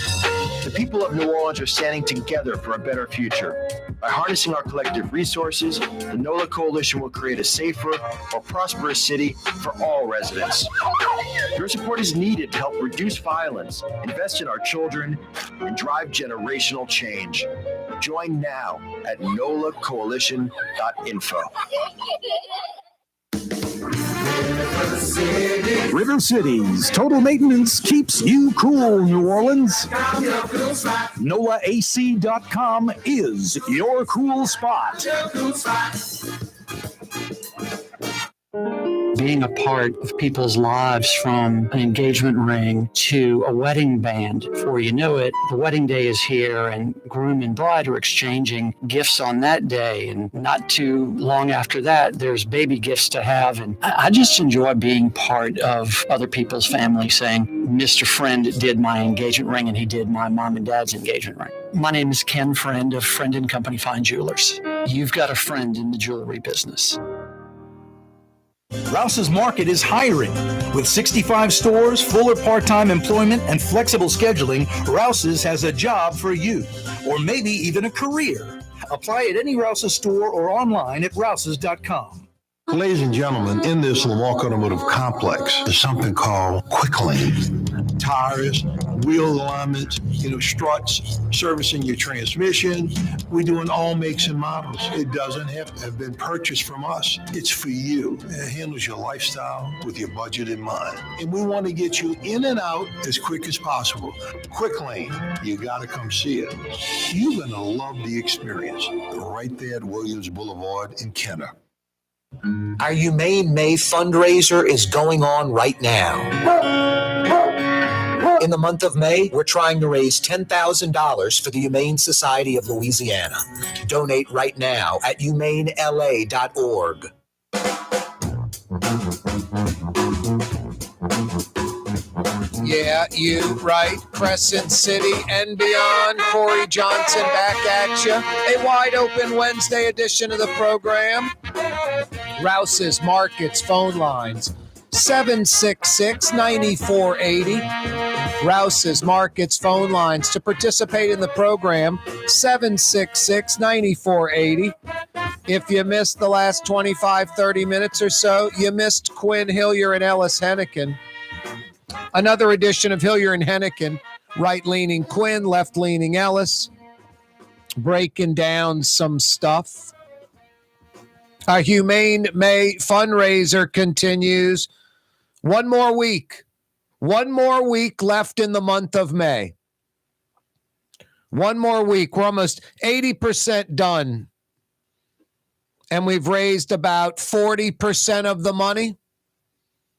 The people of New Orleans are standing together for a better future. By harnessing our collective resources, the NOLA Coalition will create a safer, more prosperous city for all residents. Your support is needed to help reduce violence, invest in our children, and drive generational change. Join now at nolacoalition.info. River Cities Total Maintenance keeps you cool, New Orleans. NOLAAC.com is your cool spot. Being a part of people's lives, from an engagement ring to a wedding band. Before you know it, the wedding day is here and groom and bride are exchanging gifts on that day. And not too long after that, there's baby gifts to have. And I just enjoy being part of other people's families, saying, Mr. Friend did my engagement ring and he did my mom and dad's engagement ring. My name is Ken Friend of Friend & Company Fine Jewelers. You've got a friend in the jewelry business. Rouse's Market is hiring. With 65 stores, full or part-time employment, and flexible scheduling, Rouse's has a job for you, or maybe even a career. Apply at any Rouse's store or online at rouses.com. Ladies and gentlemen, in this Lamar Automotive Complex, there's something called Quick Lane. Tires, wheel alignments, struts, servicing your transmission. We're doing all makes and models. It doesn't have to have been purchased from us. It's for you. It handles your lifestyle with your budget in mind. And we want to get you in and out as quick as possible. Quick Lane, you got to come see it. You're going to love the experience. Right there at Williams Boulevard in Kenner. Our Humane May fundraiser is going on right now. In the month of May, we're trying to raise $10,000 for the Humane Society of Louisiana. Donate right now at humanela.org. Yeah, you right. Crescent City and beyond. Corey Johnson back at you. A wide open Wednesday edition of the program. Rouse's Markets phone lines 766-9480. Rouse's Markets phone lines to participate in the program 766-9480. If you missed the last 25-30 minutes or so, you missed Quin, Hillyer, and Ellis Henican. Another edition of Hillyer and Henican, right-leaning Quin, left-leaning Ellis, breaking down some stuff. Our Humane May fundraiser continues. One more week left in the month of May. One more week. We're almost 80% done. And we've raised about 40% of the money.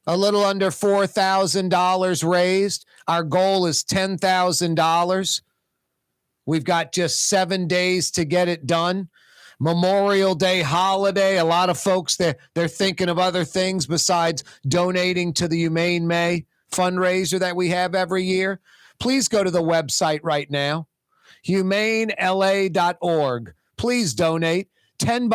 A little under $4,000 raised. Our goal is $10,000. We've got just 7 days to get it done. Memorial Day holiday. A lot of folks, they're thinking of other things besides donating to the Humane May fundraiser that we have every year. Please go to the website right now, humanela.org. Please donate $10,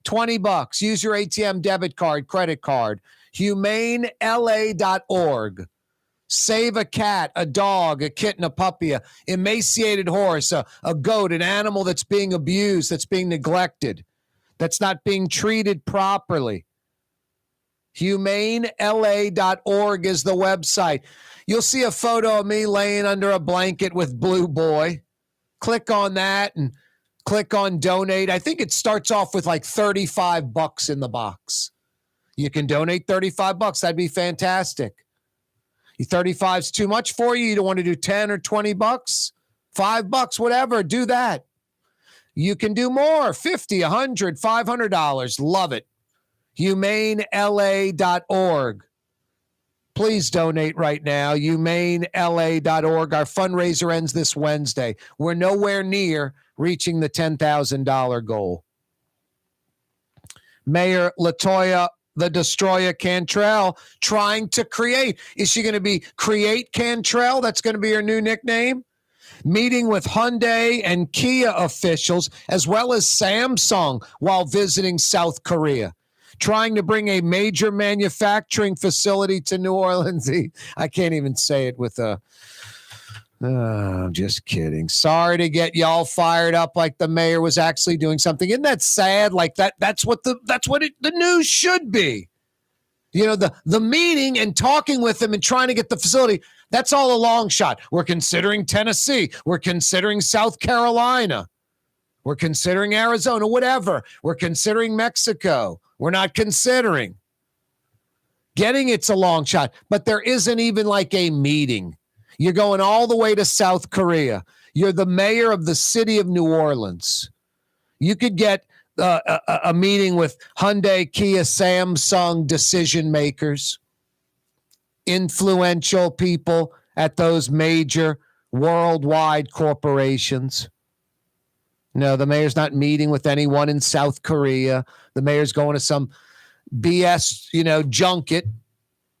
$20. Use your ATM debit card, credit card. humanela.org. Save a cat, a dog, a kitten, a puppy, a emaciated horse, a goat, an animal that's being abused, that's being neglected, that's not being treated properly. humanela.org is the website. You'll see a photo of me laying under a blanket with Blue Boy. Click on that and click on donate. I think it starts off with like $35 in the box. You can donate $35. That'd be fantastic. 35's too much for you. You don't want to do 10 or $20, $5, whatever. Do that. You can do more. $50, $100, $500. Love it. humanela.org. Please donate right now. humanela.org. Our fundraiser ends this Wednesday. We're nowhere near reaching the $10,000 goal. Mayor LaToya, the Destroyer Cantrell, trying to create. Is she going to be Create Cantrell? That's going to be her new nickname. Meeting with Hyundai and Kia officials, as well as Samsung, while visiting South Korea. Trying to bring a major manufacturing facility to New Orleans. I can't even say it with a... I'm just kidding. Sorry to get y'all fired up like the mayor was actually doing something. Isn't that sad? Like that's what the news should be. You know, the meeting and talking with them and trying to get the facility, that's all a long shot. We're considering Tennessee. We're considering South Carolina. We're considering Arizona, whatever. We're considering Mexico. We're not considering. Getting it's a long shot, but there isn't even like a meeting. You're going all the way to South Korea. You're the mayor of the city of New Orleans. You could get a meeting with Hyundai, Kia, Samsung decision makers, influential people at those major worldwide corporations. No, the mayor's not meeting with anyone in South Korea. The mayor's going to some BS, junket,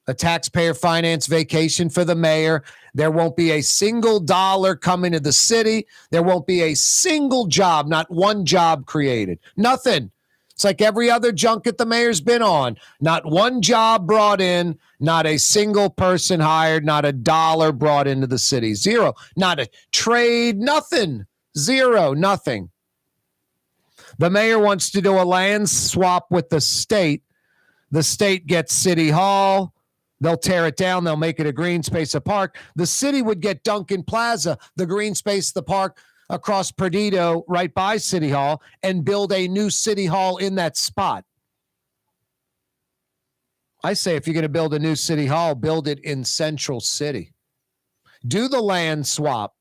a taxpayer finance vacation for the mayor. There won't be a single dollar coming to the city. There won't be a single job, not one job created. Nothing. It's like every other junket the mayor's been on. Not one job brought in, not a single person hired, not a dollar brought into the city. Zero. Not a trade, nothing. Zero, nothing. The mayor wants to do a land swap with the state. The state gets City Hall. They'll tear it down. They'll make it a green space, a park. The city would get Duncan Plaza, the green space, the park across Perdido, right by City Hall, and build a new City Hall in that spot. I say if you're going to build a new City Hall, build it in Central City. Do the land swap,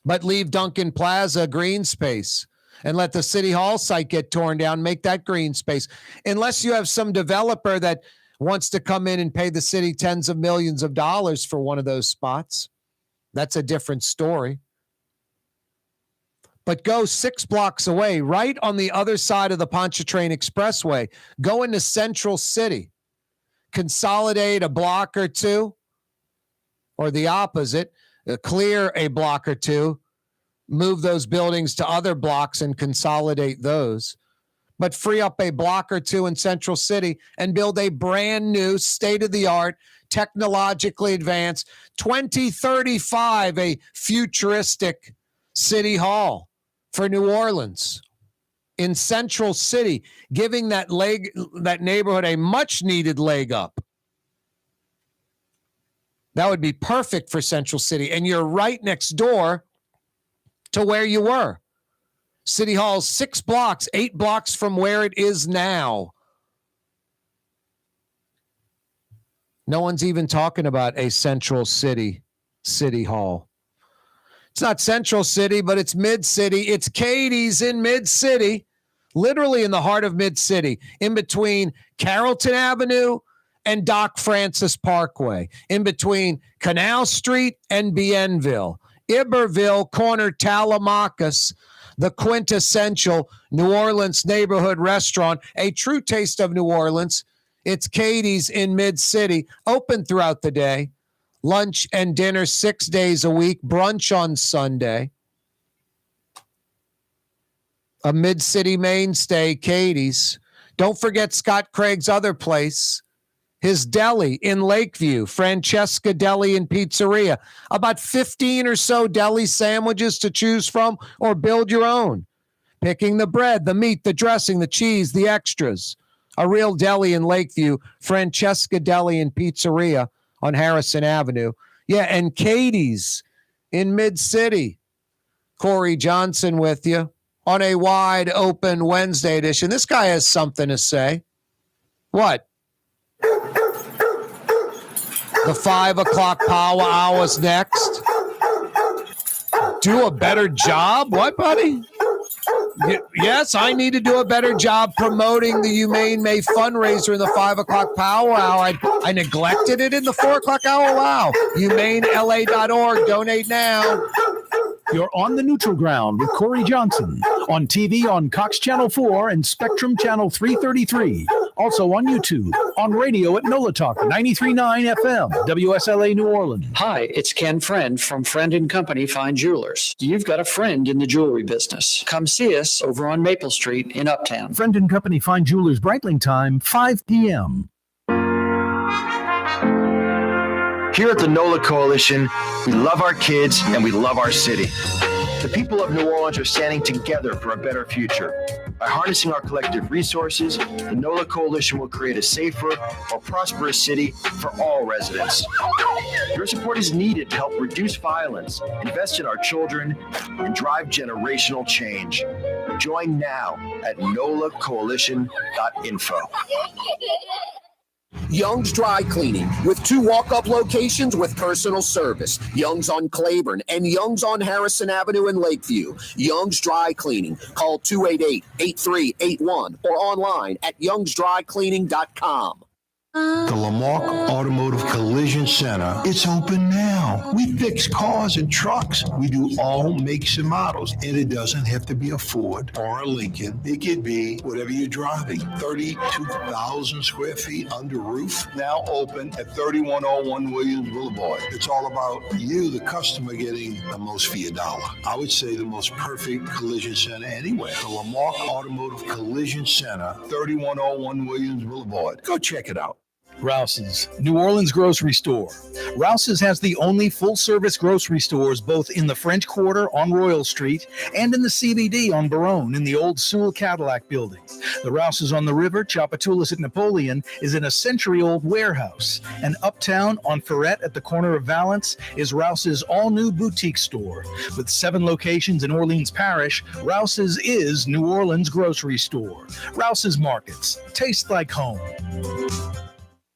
but leave Duncan Plaza green space and let the City Hall site get torn down, make that green space. Unless you have some developer that wants to come in and pay the city tens of millions of dollars for one of those spots. That's a different story. But go 6 blocks away, right on the other side of the Pontchartrain Expressway. Go into Central City. Consolidate a block or two, or the opposite. Clear a block or two. Move those buildings to other blocks and consolidate those. But free up a block or two in Central City and build a brand new, state-of-the-art, technologically advanced, 2035, a futuristic City Hall for New Orleans in Central City, giving that neighborhood a much-needed leg up. That would be perfect for Central City. And you're right next door to where you were. City Hall's 6 blocks, 8 blocks from where it is now. No one's even talking about a Central City Hall. It's not Central City, but it's Mid-City. It's Katie's in Mid-City, literally in the heart of Mid-City, in between Carrollton Avenue and Doc Francis Parkway, in between Canal Street and Bienville, Iberville, corner Talamacus, the quintessential New Orleans neighborhood restaurant, a true taste of New Orleans. It's Katie's in Mid-City, open throughout the day. Lunch and dinner 6 days a week, brunch on Sunday. A Mid-City mainstay, Katie's. Don't forget Scott Craig's other place, his deli in Lakeview, Francesca Deli and Pizzeria. About 15 or so deli sandwiches to choose from or build your own. Picking the bread, the meat, the dressing, the cheese, the extras. A real deli in Lakeview, Francesca Deli and Pizzeria on Harrison Avenue. Yeah, and Katie's in Mid-City. Corey Johnson with you on a wide open Wednesday edition. This guy has something to say. What? The 5 o'clock power hour's next. Do a better job? What, buddy? Yes, I need to do a better job promoting the Humane May fundraiser in the 5 o'clock power hour. I neglected it in the 4 o'clock hour. Wow. HumaneLA.org. Donate now. You're on the neutral ground with Corey Johnson. On TV on Cox Channel 4 and Spectrum Channel 333. Also on YouTube. On radio at NOLA Talk 93.9 FM, WSLA New Orleans. Hi, it's Ken Friend from Friend & Company Fine Jewelers. You've got a friend in the jewelry business. Come see us over on Maple Street in Uptown. Friend & Company Fine Jewelers, Breitling time, 5 p.m. Here at the NOLA Coalition, we love our kids and we love our city. The people of New Orleans are standing together for a better future. By harnessing our collective resources, the NOLA Coalition will create a safer, more prosperous city for all residents. Your support is needed to help reduce violence, invest in our children, and drive generational change. Join now at nolacoalition.info. Young's Dry Cleaning, with 2 walk-up locations with personal service. Young's on Claiborne and Young's on Harrison Avenue in Lakeview. Young's Dry Cleaning. Call 288-8381 or online at youngsdrycleaning.com. The Lamarck Automotive Collision Center, it's open now. We fix cars and trucks. We do all makes and models. And it doesn't have to be a Ford or a Lincoln. It could be whatever you're driving. 32,000 square feet under roof. Now open at 3101 Williams Boulevard. It's all about you, the customer, getting the most for your dollar. I would say the most perfect collision center anywhere. The Lamarck Automotive Collision Center, 3101 Williams Boulevard. Go check it out. Rouse's, New Orleans grocery store. Rouse's has the only full-service grocery stores both in the French Quarter on Royal Street and in the CBD on Baronne in the old Sewell Cadillac building. The Rouse's on the river, Tchoupitoulas at Napoleon, is in a century-old warehouse. And uptown on Ferret at the corner of Valence is Rouse's all-new boutique store. With 7 locations in Orleans Parish, Rouse's is New Orleans grocery store. Rouse's Markets. Taste like home.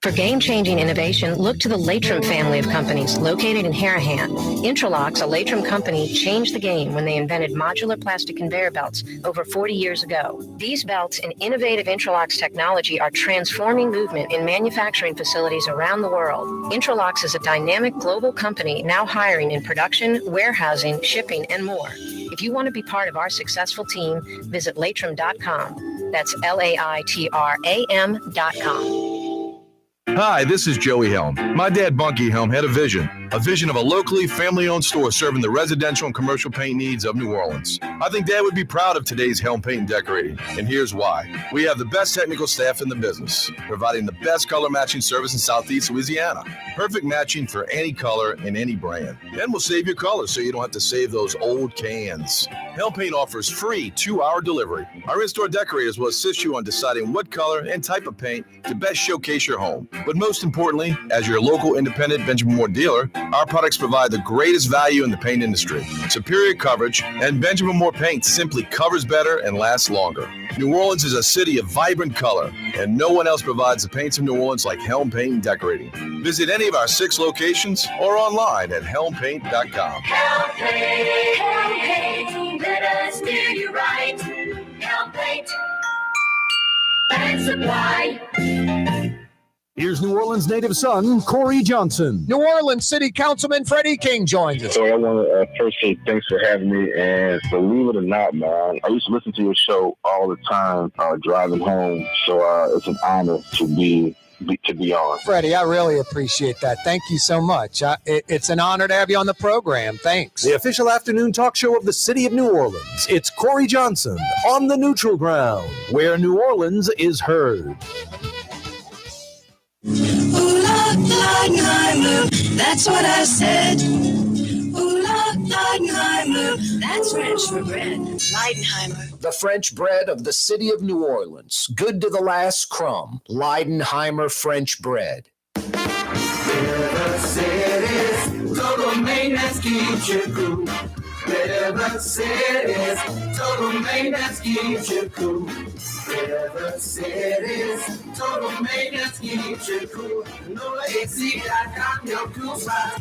For game-changing innovation, look to the Latrim family of companies located in Harahan. Intralocks, a Latrim company, changed the game when they invented modular plastic conveyor belts over 40 years ago. These belts and innovative Intralocks technology are transforming movement in manufacturing facilities around the world. Intralocks is a dynamic global company now hiring in production, warehousing, shipping, and more. If you want to be part of our successful team, visit latrim.com. That's LAITRAM.com. Hi, this is Joey Helm. My dad, Bunky Helm, had a vision of a locally family-owned store serving the residential and commercial paint needs of New Orleans. I think Dad would be proud of today's Helm Paint and Decorating, and here's why. We have the best technical staff in the business, providing the best color matching service in Southeast Louisiana. Perfect matching for any color and any brand. Then we'll save your colors so you don't have to save those old cans. Helm Paint offers free 2-hour delivery. Our in-store decorators will assist you on deciding what color and type of paint to best showcase your home. But most importantly, as your local independent Benjamin Moore dealer, our products provide the greatest value in the paint industry. Superior coverage, and Benjamin Moore paint simply covers better and lasts longer. New Orleans is a city of vibrant color, and no one else provides the paints of New Orleans like Helm Paint and Decorating. Visit any of our 6 locations or online at helmpaint.com. Helm Paint, let us do you right. Helm Paint and Supply. Here's New Orleans native son, Corey Johnson. New Orleans City Councilman Freddie King joins us. So I want to first say thanks for having me. And believe it or not, man, I used to listen to your show all the time driving home. So it's an honor to be on. Freddie, I really appreciate that. Thank you so much. It's an honor to have you on the program. Thanks. The official afternoon talk show of the city of New Orleans. It's Corey Johnson on the neutral ground, where New Orleans is heard. Ooh la Leidenheimer, that's what I said. Ooh la Leidenheimer, that's French for bread. Leidenheimer. The French bread of the city of New Orleans. Good to the last crumb. Leidenheimer French bread. River City's total maintenance keeps you cool. River City's total maintenance keeps you cool. River City's total maintenance keeps you cool. NOLAAC.com, your cool spot.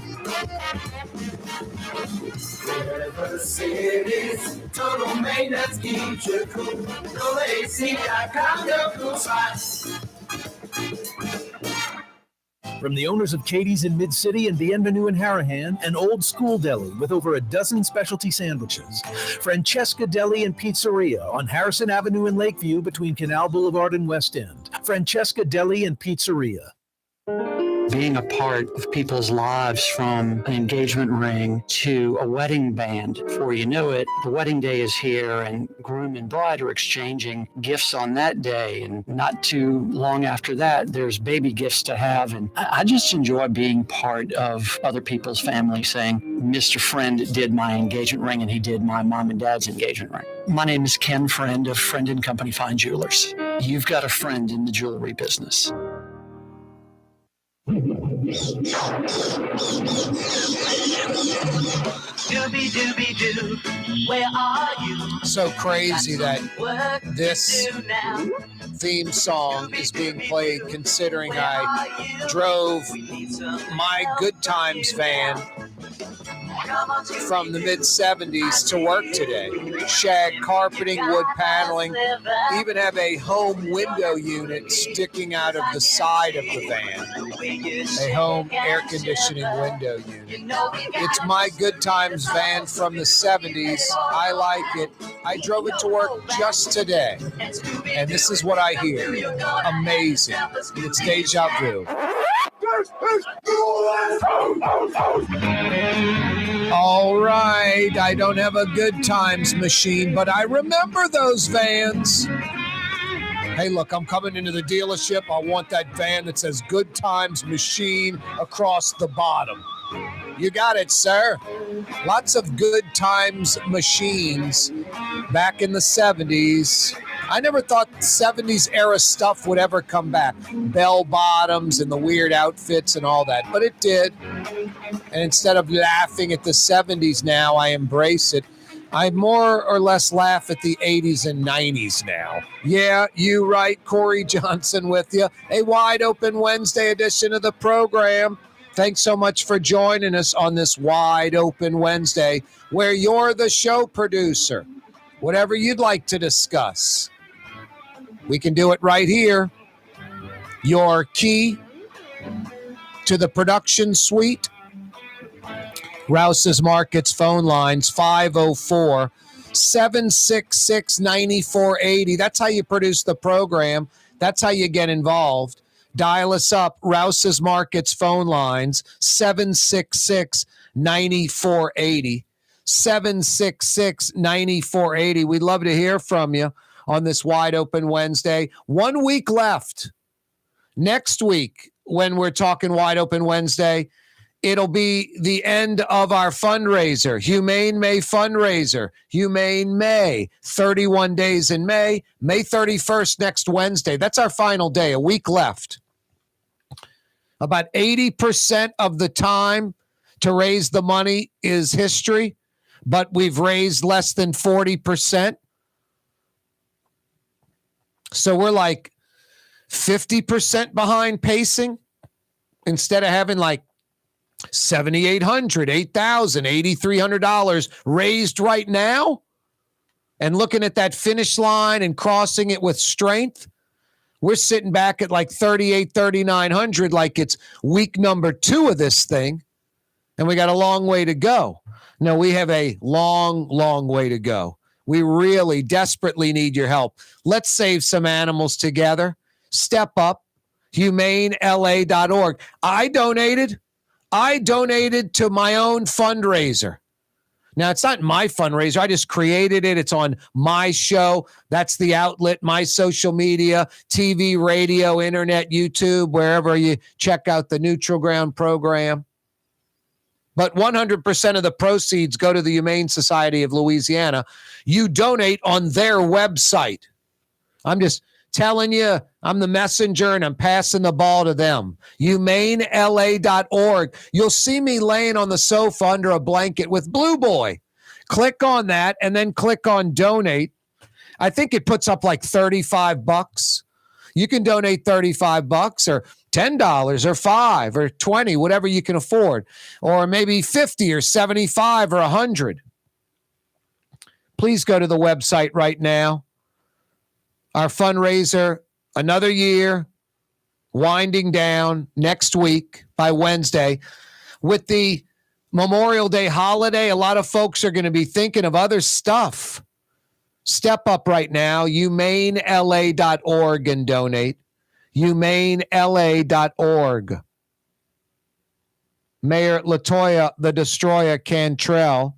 River City's total maintenance keeps you cool. NOLAAC.com, your cool spot. From the owners of Katie's in Mid-City and Bienvenue in Harahan, an old school deli with over a dozen specialty sandwiches. Francesca Deli and Pizzeria on Harrison Avenue in Lakeview between Canal Boulevard and West End. Francesca Deli and Pizzeria. Being a part of people's lives, from an engagement ring to a wedding band. Before you know it, the wedding day is here and groom and bride are exchanging gifts on that day. And not too long after that, there's baby gifts to have. And I just enjoy being part of other people's family, saying, Mr. Friend did my engagement ring and he did my mom and dad's engagement ring. My name is Ken Friend of Friend & Company Fine Jewelers. You've got a friend in the jewelry business. Dooby-dooby-doo, where are you? So crazy that this theme song is being played, considering I drove my Good Times van from the mid-'70s to work today. Shag carpeting, wood paneling, even have a home window unit sticking out of the side of the van. A home air conditioning window unit. It's my Good Times van from the 70s. I like it. I drove it to work just today. And this is what I hear. Amazing. It's deja vu. All right, I don't have a Good Times machine, but I remember those vans. Hey, look, I'm coming into the dealership. I want that van that says Good Times machine across the bottom. You got it, sir. Lots of Good Times machines back in the 70s. I never thought 70s era stuff would ever come back. Bell bottoms and the weird outfits and all that, but it did. And instead of laughing at the 70s now, I embrace it. I more or less laugh at the 80s and 90s now. Yeah, you right. Corey Johnson with you. A wide open Wednesday edition of the program. Thanks so much for joining us on this wide open Wednesday, where you're the show producer. Whatever you'd like to discuss, we can do it right here. Your key to the production suite, Rouse's Markets phone lines, 504-766-9480. That's how you produce the program. That's how you get involved. Dial us up, Rouse's Markets phone lines, 766-9480. 766-9480. We'd love to hear from you on this wide open Wednesday. 1 week left. Next week, when we're talking wide open Wednesday, it'll be the end of our fundraiser, Humane May fundraiser. Humane May, 31 days in May, May 31st next Wednesday. That's our final day, a week left. About 80% of the time to raise the money is history, but we've raised less than 40%. So we're like 50% behind pacing instead of having like $7,800, $8,000, $8,300 raised right now and looking at that finish line and crossing it with strength. We're sitting back at like $3,800, $3,900 like it's week number 2 of this thing, and we got a long way to go. No, we have a long, long way to go. We really desperately need your help. Let's save some animals together. Step up, humanela.org. I donated to my own fundraiser. Now, it's not my fundraiser. I just created it. It's on my show. That's the outlet, my social media, TV, radio, internet, YouTube, wherever you check out the Neutral Ground program. But 100% of the proceeds go to the Humane Society of Louisiana. You donate on their website. I'm just telling you, I'm the messenger and I'm passing the ball to them. humanela.org. You'll see me laying on the sofa under a blanket with Blue Boy. Click on that and then click on donate. I think it puts up like $35. You can donate $35 or $10 or $5 or $20, whatever you can afford, or maybe $50 or $75 or $100. Please go to the website right now. Our fundraiser, another year, winding down next week by Wednesday. With the Memorial Day holiday, a lot of folks are going to be thinking of other stuff. Step up right now, humanela.org, and donate. humanela.org. Mayor Latoya, the Destroyer Cantrell.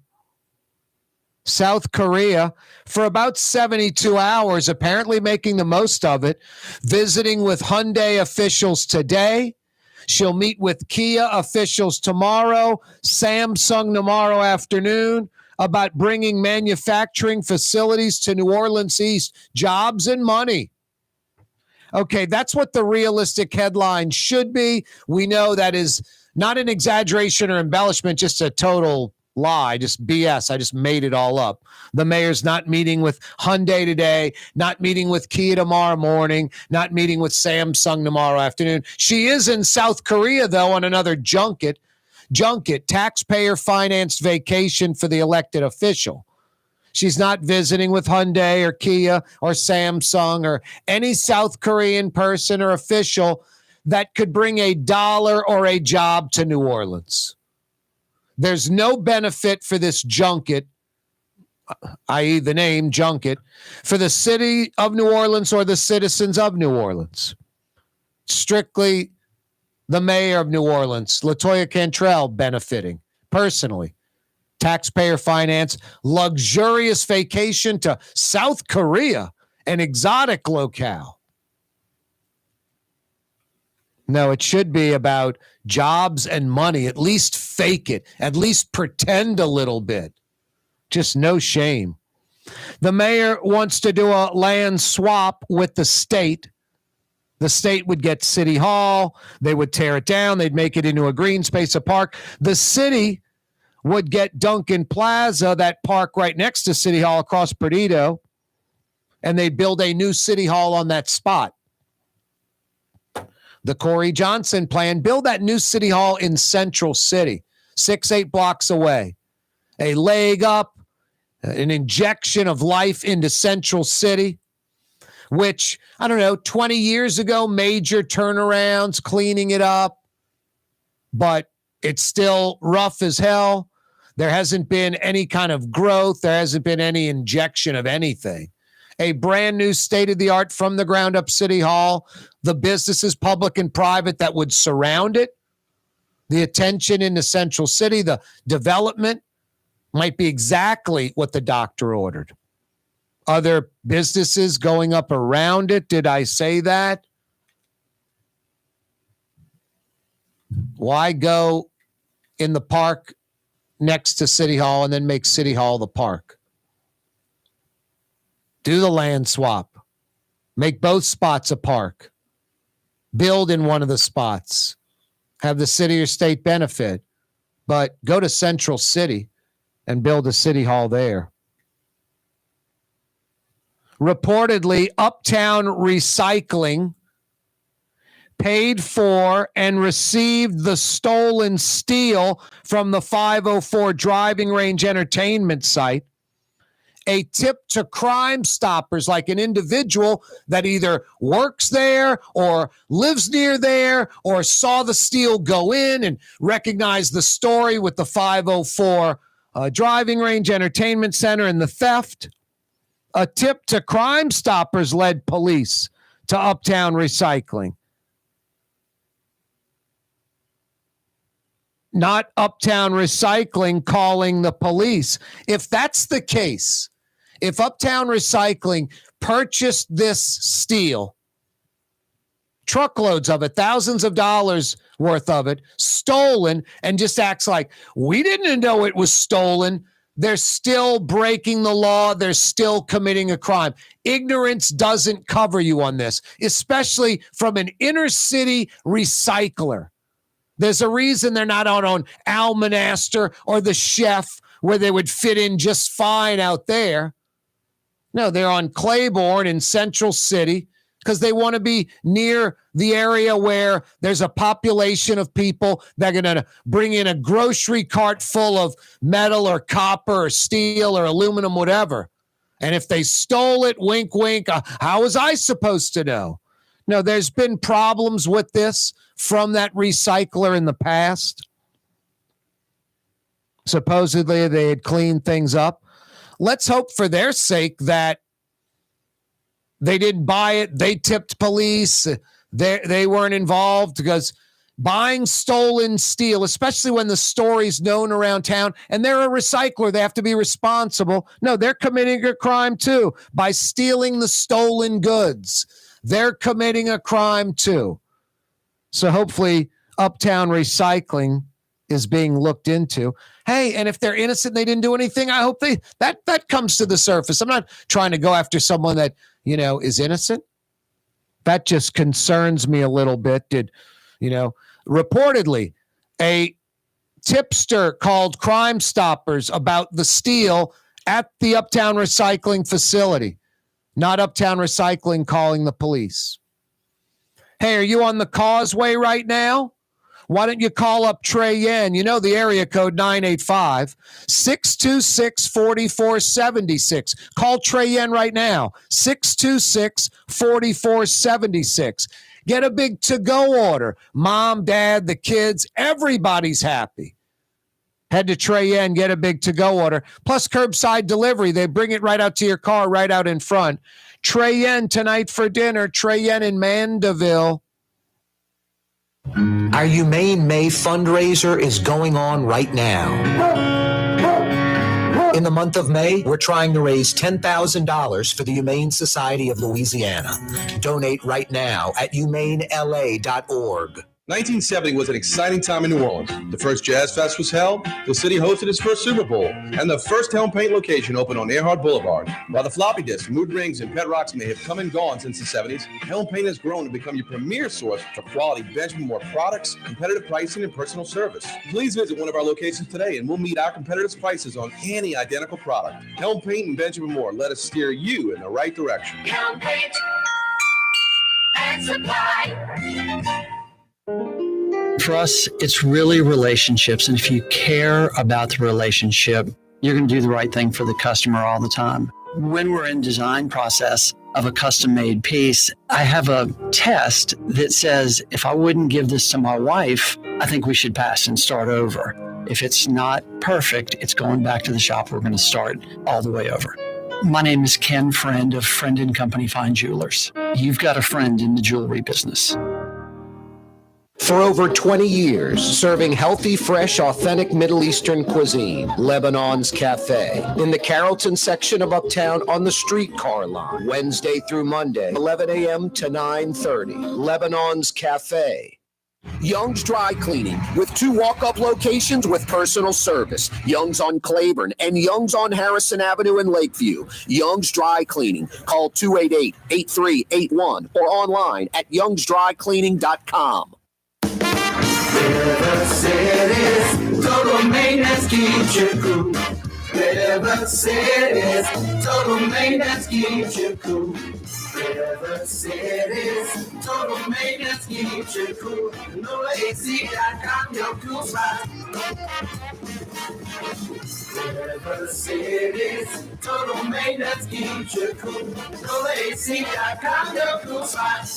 South Korea, for about 72 hours, apparently making the most of it, visiting with Hyundai officials today. She'll meet with Kia officials tomorrow, Samsung tomorrow afternoon, about bringing manufacturing facilities to New Orleans East, jobs and money. Okay, that's what the realistic headline should be. We know that is not an exaggeration or embellishment, just a total lie, just BS. I just made it all up. The mayor's not meeting with Hyundai today, not meeting with Kia tomorrow morning, not meeting with Samsung tomorrow afternoon. She is in South Korea, though, on another junket, taxpayer-financed vacation for the elected official. She's not visiting with Hyundai or Kia or Samsung or any South Korean person or official that could bring a dollar or a job to New Orleans. There's no benefit for this junket, i.e. the name junket, for the city of New Orleans or the citizens of New Orleans. Strictly the mayor of New Orleans, Latoya Cantrell, benefiting personally. Taxpayer finance, luxurious vacation to South Korea, an exotic locale. No, it should be about jobs and money. At least fake it. At least pretend a little bit. Just no shame. The mayor wants to do a land swap with the state. The state would get City Hall. They would tear it down. They'd make it into a green space, a park. The city would get Duncan Plaza, that park right next to City Hall across Perdido, and they'd build a new City Hall on that spot. The Corey Johnson plan, build that new City Hall in Central City, 6-8 blocks away. A leg up, an injection of life into Central City, which, 20 years ago, major turnarounds, cleaning it up, but it's still rough as hell. There hasn't been any kind of growth. There hasn't been any injection of anything. A brand new state-of-the-art from the ground up City Hall, the businesses, public and private, that would surround it, the attention into Central City, the development might be exactly what the doctor ordered. Other businesses going up around it. Did I say that? Why go in the park next to City Hall and then make City Hall the park? Do the land swap. Make both spots a park. Build in one of the spots. Have the city or state benefit. But go to Central City and build a City Hall there. Reportedly, Uptown Recycling paid for and received the stolen steel from the 504 driving range entertainment site. A tip to Crime Stoppers, like an individual that either works there or lives near there or saw the steel go in and recognized the story with the 504 driving range entertainment center and the theft. A tip to Crime Stoppers led police to Uptown Recycling. Not Uptown Recycling calling the police. If that's the case, if Uptown Recycling purchased this steel, truckloads of it, thousands of dollars worth of it, stolen, and just acts like, we didn't know it was stolen, they're still breaking the law. They're still committing a crime. Ignorance doesn't cover you on this, especially from an inner city recycler. There's a reason they're not out on Almonaster or the Chef, where they would fit in just fine out there. No, they're on Claiborne in Central City because they want to be near the area where there's a population of people that are going to bring in a grocery cart full of metal or copper or steel or aluminum, whatever. And if they stole it, wink, wink, how was I supposed to know? No, there's been problems with this from that recycler in the past. Supposedly they had cleaned things up. Let's hope for their sake that they didn't buy it. They tipped police. They weren't involved, because buying stolen steel, especially when the story's known around town and they're a recycler, they have to be responsible. No, they're committing a crime too by stealing the stolen goods. They're committing a crime too. So hopefully Uptown Recycling is being looked into. Hey, and if they're innocent, they didn't do anything, I hope that comes to the surface. I'm not trying to go after someone that, is innocent. That just concerns me a little bit. Reportedly, a tipster called Crime Stoppers about the steel at the Uptown Recycling facility. Not Uptown Recycling calling the police. Hey, are you on the causeway right now? Why don't you call up Trey Yen? You know the area code 985-626-4476. Call Trey Yen right now, 626-4476. Get a big to-go order. Mom, dad, the kids, everybody's happy. Head to Trey Yen, get a big to-go order. Plus curbside delivery. They bring it right out to your car, right out in front. Trey Yen tonight for dinner. Trey Yen in Mandeville. Our Humane May fundraiser is going on right now. In the month of May, we're trying to raise $10,000 for the Humane Society of Louisiana. Donate right now at humanela.org. 1970 was an exciting time in New Orleans. The first Jazz Fest was held, the city hosted its first Super Bowl, and the first Helm Paint location opened on Earhart Boulevard. While the floppy disks, mood rings, and pet rocks may have come and gone since the 70s, Helm Paint has grown to become your premier source for quality Benjamin Moore products, competitive pricing, and personal service. Please visit one of our locations today, and we'll meet our competitors' prices on any identical product. Helm Paint and Benjamin Moore, let us steer you in the right direction. Helm Paint and Supply. For us, it's really relationships. And if you care about the relationship, you're going to do the right thing for the customer all the time. When we're in design process of a custom made piece, I have a test that says, if I wouldn't give this to my wife, I think we should pass and start over. If it's not perfect, it's going back to the shop. We're going to start all the way over. My name is Ken Friend of Friend & Company Fine Jewelers. You've got a friend in the jewelry business. For over 20 years, serving healthy, fresh, authentic Middle Eastern cuisine, Lebanon's Cafe. In the Carrollton section of Uptown on the streetcar line, Wednesday through Monday, 11 a.m. to 9:30. Lebanon's Cafe. Young's Dry Cleaning, with 2 walk-up locations with personal service. Young's on Claiborne and Young's on Harrison Avenue in Lakeview. Young's Dry Cleaning. Call 288-8381 or online at youngsdrycleaning.com. River City's total maintenance keeps you cool. River City's total maintenance keeps you cool. River City's total maintenance keeps you cool. NoAC.com, your cool spot. River City's total maintenance keeps you cool. NoAC.com, your cool spot.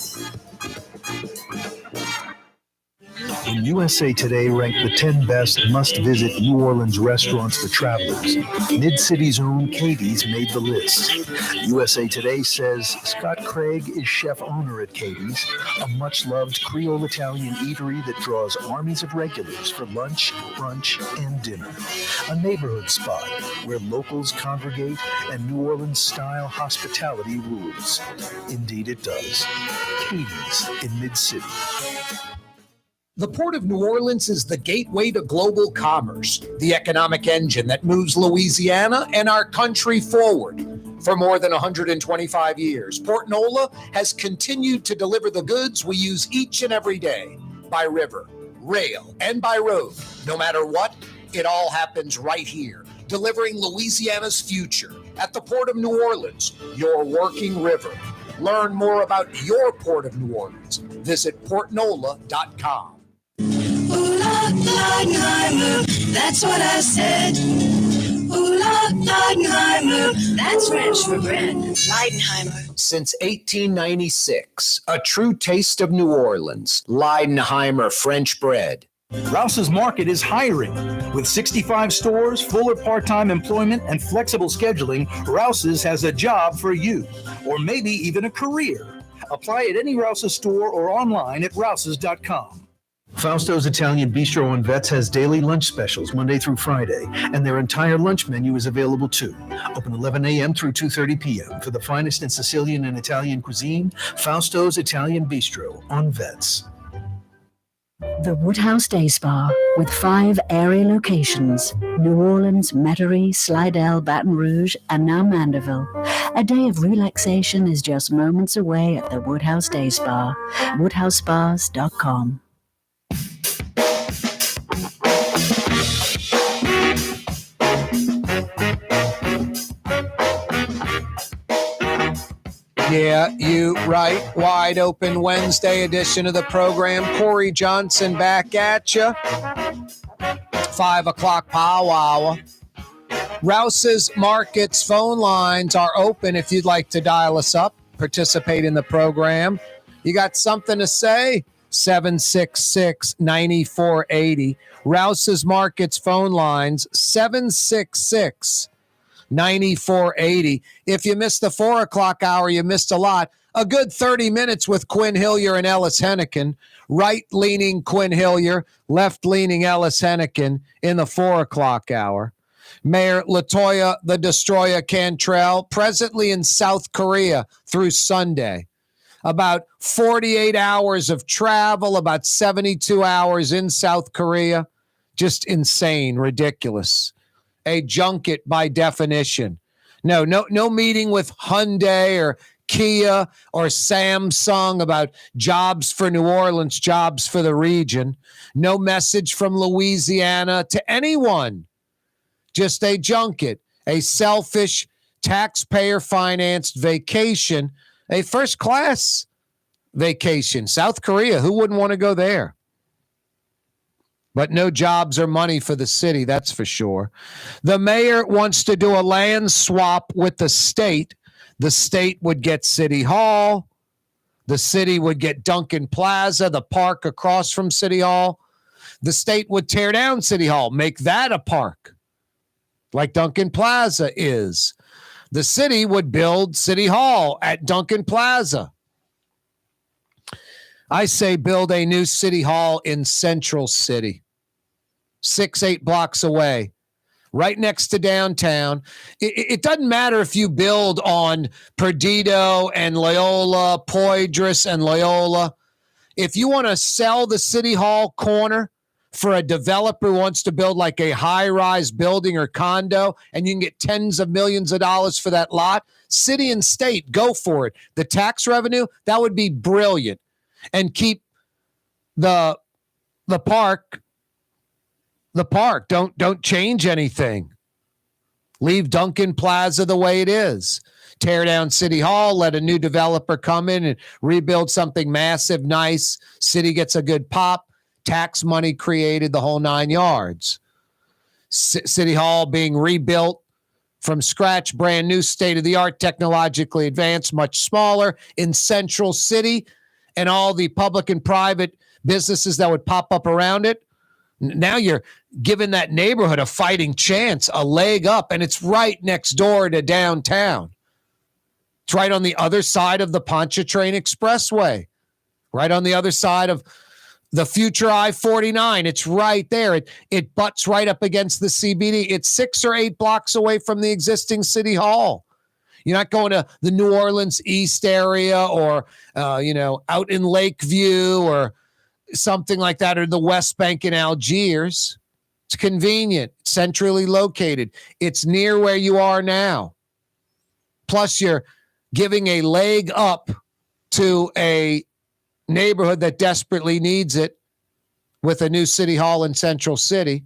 And USA Today ranked the 10 best must-visit New Orleans restaurants for travelers. Mid-City's own Katie's made the list. USA Today says Scott Craig is chef-owner at Katie's, a much-loved Creole Italian eatery that draws armies of regulars for lunch, brunch, and dinner. A neighborhood spot where locals congregate and New Orleans-style hospitality rules. Indeed it does. Katie's in Mid-City. The Port of New Orleans is the gateway to global commerce, the economic engine that moves Louisiana and our country forward. For more than 125 years, Port Nola has continued to deliver the goods we use each and every day, by river, rail, and by road. No matter what, it all happens right here, delivering Louisiana's future at the Port of New Orleans, your working river. Learn more about your Port of New Orleans. Visit portnola.com. Ooh, la, la, la, la. That's what I said. Ooh, Leidenheimer. That's French for bread. Leidenheimer. Since 1896, a true taste of New Orleans. Leidenheimer French bread. Rouse's Market is hiring. With 65 stores, full or part-time employment, and flexible scheduling, Rouse's has a job for you, or maybe even a career. Apply at any Rouse's store or online at rouses.com. Fausto's Italian Bistro on Vets has daily lunch specials Monday through Friday, and their entire lunch menu is available too. Open 11 a.m. through 2:30 p.m. For the finest in Sicilian and Italian cuisine, Fausto's Italian Bistro on Vets. The Woodhouse Day Spa, with 5 area locations: New Orleans, Metairie, Slidell, Baton Rouge, and now Mandeville. A day of relaxation is just moments away at the Woodhouse Day Spa. WoodhouseSpas.com. Yeah, you right. Wide Open Wednesday edition of the program. Corey Johnson back at you. 5 o'clock power hour. Rouse's Markets phone lines are open if you'd like to dial us up, participate in the program. You got something to say? 766-9480. Rouse's Markets phone lines, 766-9480. If you missed the 4 o'clock hour, you missed a lot. A good 30 minutes with Quin, Hillyer, and Ellis Henican. Right-leaning Quin Hillyer, left-leaning Ellis Henican in the 4 o'clock hour. Mayor LaToya the Destroyer Cantrell, presently in South Korea through Sunday. About 48 hours of travel, about 72 hours in South Korea. Just insane, ridiculous. A junket by definition. No meeting with Hyundai or Kia or Samsung about jobs for New Orleans, jobs for the region. No message from Louisiana to anyone. Just a junket, a selfish, taxpayer-financed vacation, a first-class vacation. South Korea, who wouldn't want to go there? But no jobs or money for the city, that's for sure. The mayor wants to do a land swap with the state. The state would get City Hall. The city would get Duncan Plaza, the park across from City Hall. The state would tear down City Hall, make that a park, like Duncan Plaza is. The city would build City Hall at Duncan Plaza. I say build a new City Hall in Central City. 6-8 blocks away, right next to downtown. It doesn't matter if you build on Perdido and Loyola, Poydras and Loyola. If you want to sell the City Hall corner for a developer who wants to build like a high-rise building or condo, and you can get tens of millions of dollars for that lot, city and state, go for it. The tax revenue, that would be brilliant. And keep the park. The park. Don't change anything. Leave Duncan Plaza the way it is. Tear down City Hall, let a new developer come in and rebuild something massive, nice. City gets a good pop. Tax money created, the whole 9 yards. City Hall being rebuilt from scratch, brand new, state-of-the-art, technologically advanced, much smaller, in Central City, and all the public and private businesses that would pop up around it. Now you're giving that neighborhood a fighting chance, a leg up, and it's right next door to downtown. It's right on the other side of the Pontchartrain Expressway, right on the other side of the future I-49. It's right there. It butts right up against the CBD. It's 6 or 8 blocks away from the existing City Hall. You're not going to the New Orleans East area or, out in Lakeview or something like that, or the West Bank in Algiers. It's convenient, centrally located. It's near where you are now. Plus, you're giving a leg up to a neighborhood that desperately needs it with a new City Hall in Central City.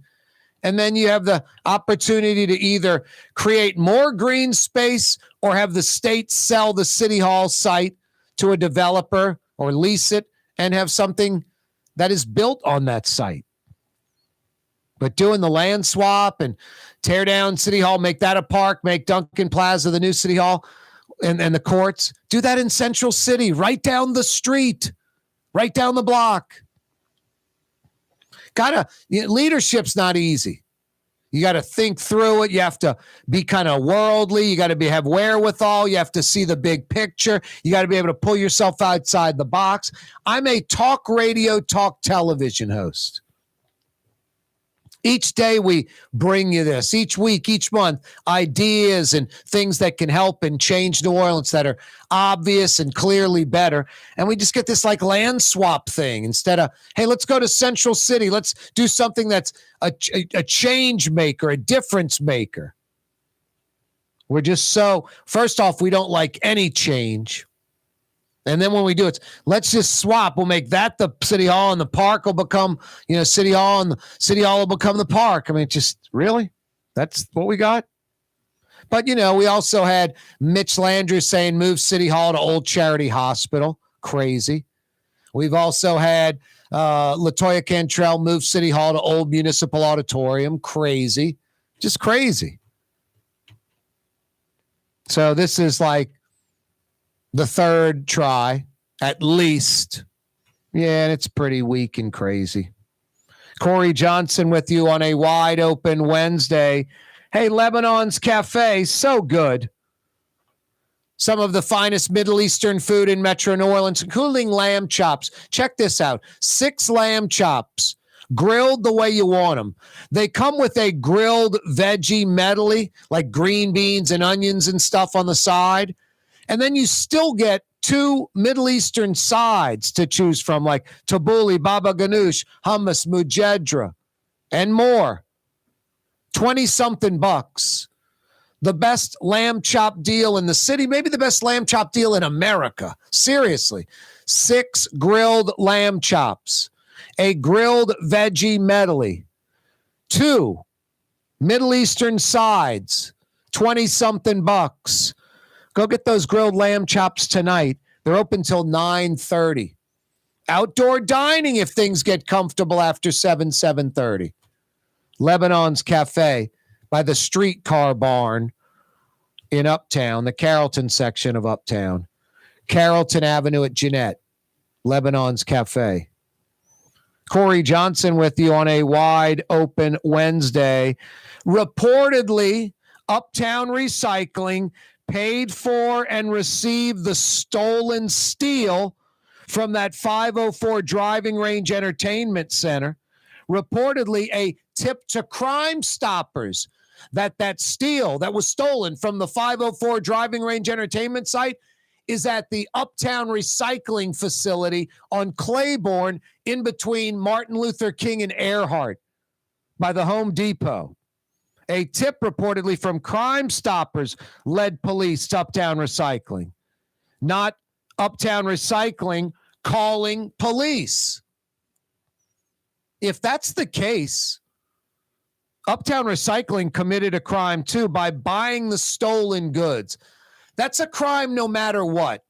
And then you have the opportunity to either create more green space or have the state sell the City Hall site to a developer or lease it and have something that is built on that site. But doing the land swap and tear down City Hall, make that a park, make Duncan Plaza the new City Hall and the courts, do that in Central City, right down the street, right down the block. Leadership's not easy. You got to think through it. You have to be kind of worldly. You got to have wherewithal. You have to see the big picture. You got to be able to pull yourself outside the box. I'm a talk radio, talk television host. Each day we bring you this. Each week, each month, ideas and things that can help and change New Orleans that are obvious and clearly better. And we just get this like land swap thing instead of, hey, let's go to Central City. Let's do something that's a change maker, a difference maker. We're just first off, we don't like any change. And then when we do it, let's just swap. We'll make that the City Hall and the park will become, City Hall, and the City Hall will become the park. I mean, just really? That's what we got? But, we also had Mitch Landrieu saying move City Hall to Old Charity Hospital. Crazy. We've also had LaToya Cantrell move City Hall to Old Municipal Auditorium. Crazy. Just crazy. So this is like the third try, at least. Yeah, and it's pretty weak and crazy. Corey Johnson with you on a wide open Wednesday. Hey, Lebanon's Cafe, so good. Some of the finest Middle Eastern food in Metro New Orleans, including lamb chops. Check this out. 6 lamb chops, grilled the way you want them. They come with a grilled veggie medley, like green beans and onions and stuff on the side. And then you still get 2 Middle Eastern sides to choose from, like tabbouleh, baba ganoush, hummus, mujedra, and more. 20-something bucks. The best lamb chop deal in the city, maybe the best lamb chop deal in America. Seriously. 6 grilled lamb chops, a grilled veggie medley, 2 Middle Eastern sides, 20-something bucks. Go get those grilled lamb chops tonight. They're open till 9:30. Outdoor dining if things get comfortable after 7:30. Lebanon's Cafe by the Streetcar Barn in Uptown, the Carrollton section of Uptown. Carrollton Avenue at Jeanette. Lebanon's Cafe. Corey Johnson with you on a wide open Wednesday. Reportedly, Uptown Recycling paid for and received the stolen steel from that 504 Driving Range Entertainment Center. Reportedly, a tip to Crime Stoppers that steel that was stolen from the 504 Driving Range Entertainment site is at the Uptown Recycling facility on Claiborne in between Martin Luther King and Earhart by the Home Depot. A tip reportedly from Crime Stoppers led police to Uptown Recycling, not Uptown Recycling calling police. If that's the case, Uptown Recycling committed a crime too by buying the stolen goods. That's a crime no matter what.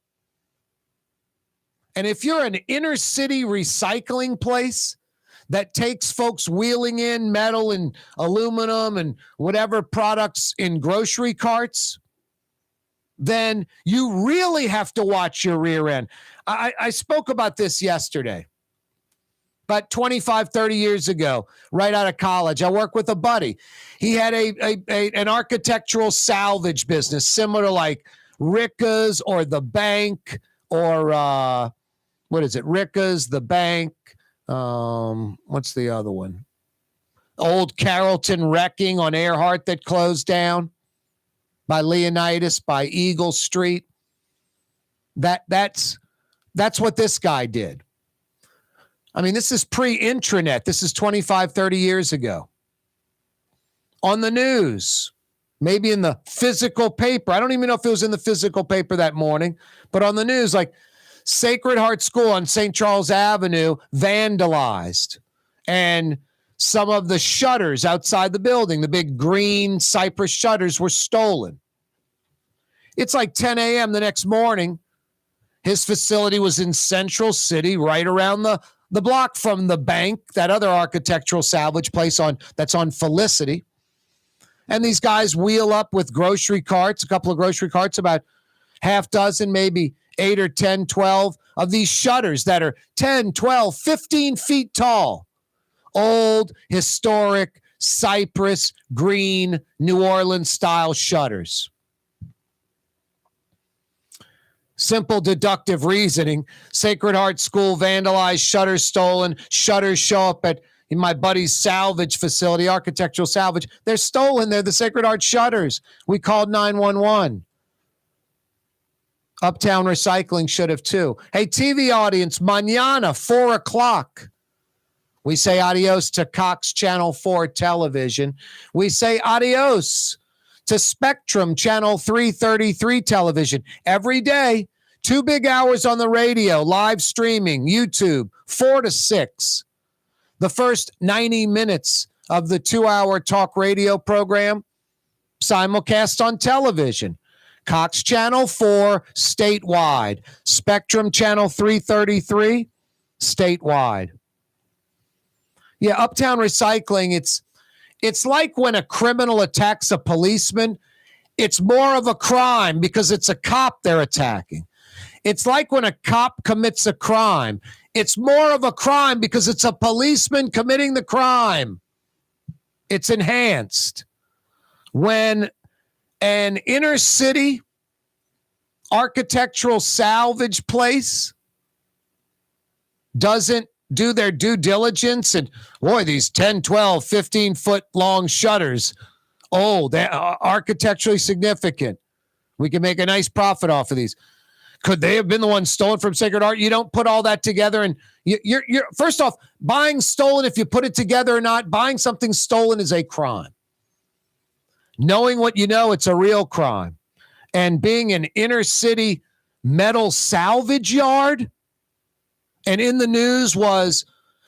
And if you're an inner city recycling place that takes folks wheeling in metal and aluminum and whatever products in grocery carts, then you really have to watch your rear end. I spoke about this yesterday. But 25, 30 years ago, right out of college, I worked with a buddy. He had an architectural salvage business, similar to like Ricka's or the Bank or Ricka's, the Bank. What's the other one? Old Carrollton Wrecking on Earhart that closed down by Leonidas, by Eagle Street. That's what this guy did. I mean, this is pre-intranet. This is 25, 30 years ago. On the news, maybe in the physical paper. I don't even know if it was in the physical paper that morning, but on the news, like Sacred Heart School on St. Charles Avenue vandalized. And some of the shutters outside the building, the big green cypress shutters, were stolen. It's like 10 a.m. the next morning, His facility was in Central City, right around the block from the bank, that other architectural salvage place that's on Felicity. And these guys wheel up with grocery carts, a couple of grocery carts, about half dozen, maybe 8 or 10, 12 of these shutters that are 10, 12, 15 feet tall. Old, historic, cypress, green, New Orleans style shutters. Simple deductive reasoning. Sacred Heart School vandalized, shutters stolen, shutters show up in my buddy's salvage facility, architectural salvage. They're stolen. They're the Sacred Heart shutters. We called 911. Uptown Recycling should have too. Hey, TV audience, mañana, 4 o'clock. We say adios to Cox Channel 4 television. We say adios to Spectrum Channel 333 television. Every day, 2 big hours on the radio, live streaming, YouTube, 4 to 6. The first 90 minutes of the 2-hour talk radio program, simulcast on television. Cox Channel 4, statewide. Spectrum Channel 333, statewide. Yeah, Uptown Recycling, it's like when a criminal attacks a policeman, it's more of a crime because it's a cop they're attacking. It's like when a cop commits a crime, it's more of a crime because it's a policeman committing the crime. It's enhanced. When an inner city architectural salvage place doesn't do their due diligence, and boy, these 10, 12, 15 foot long shutters, they're architecturally significant. We can make a nice profit off of these. Could they have been the ones stolen from Sacred Heart? You don't put all that together, and you're first off, buying stolen, if you put it together or not, buying something stolen is a crime. Knowing what you know, it's a real crime. And being an inner city metal salvage yard, and in the news was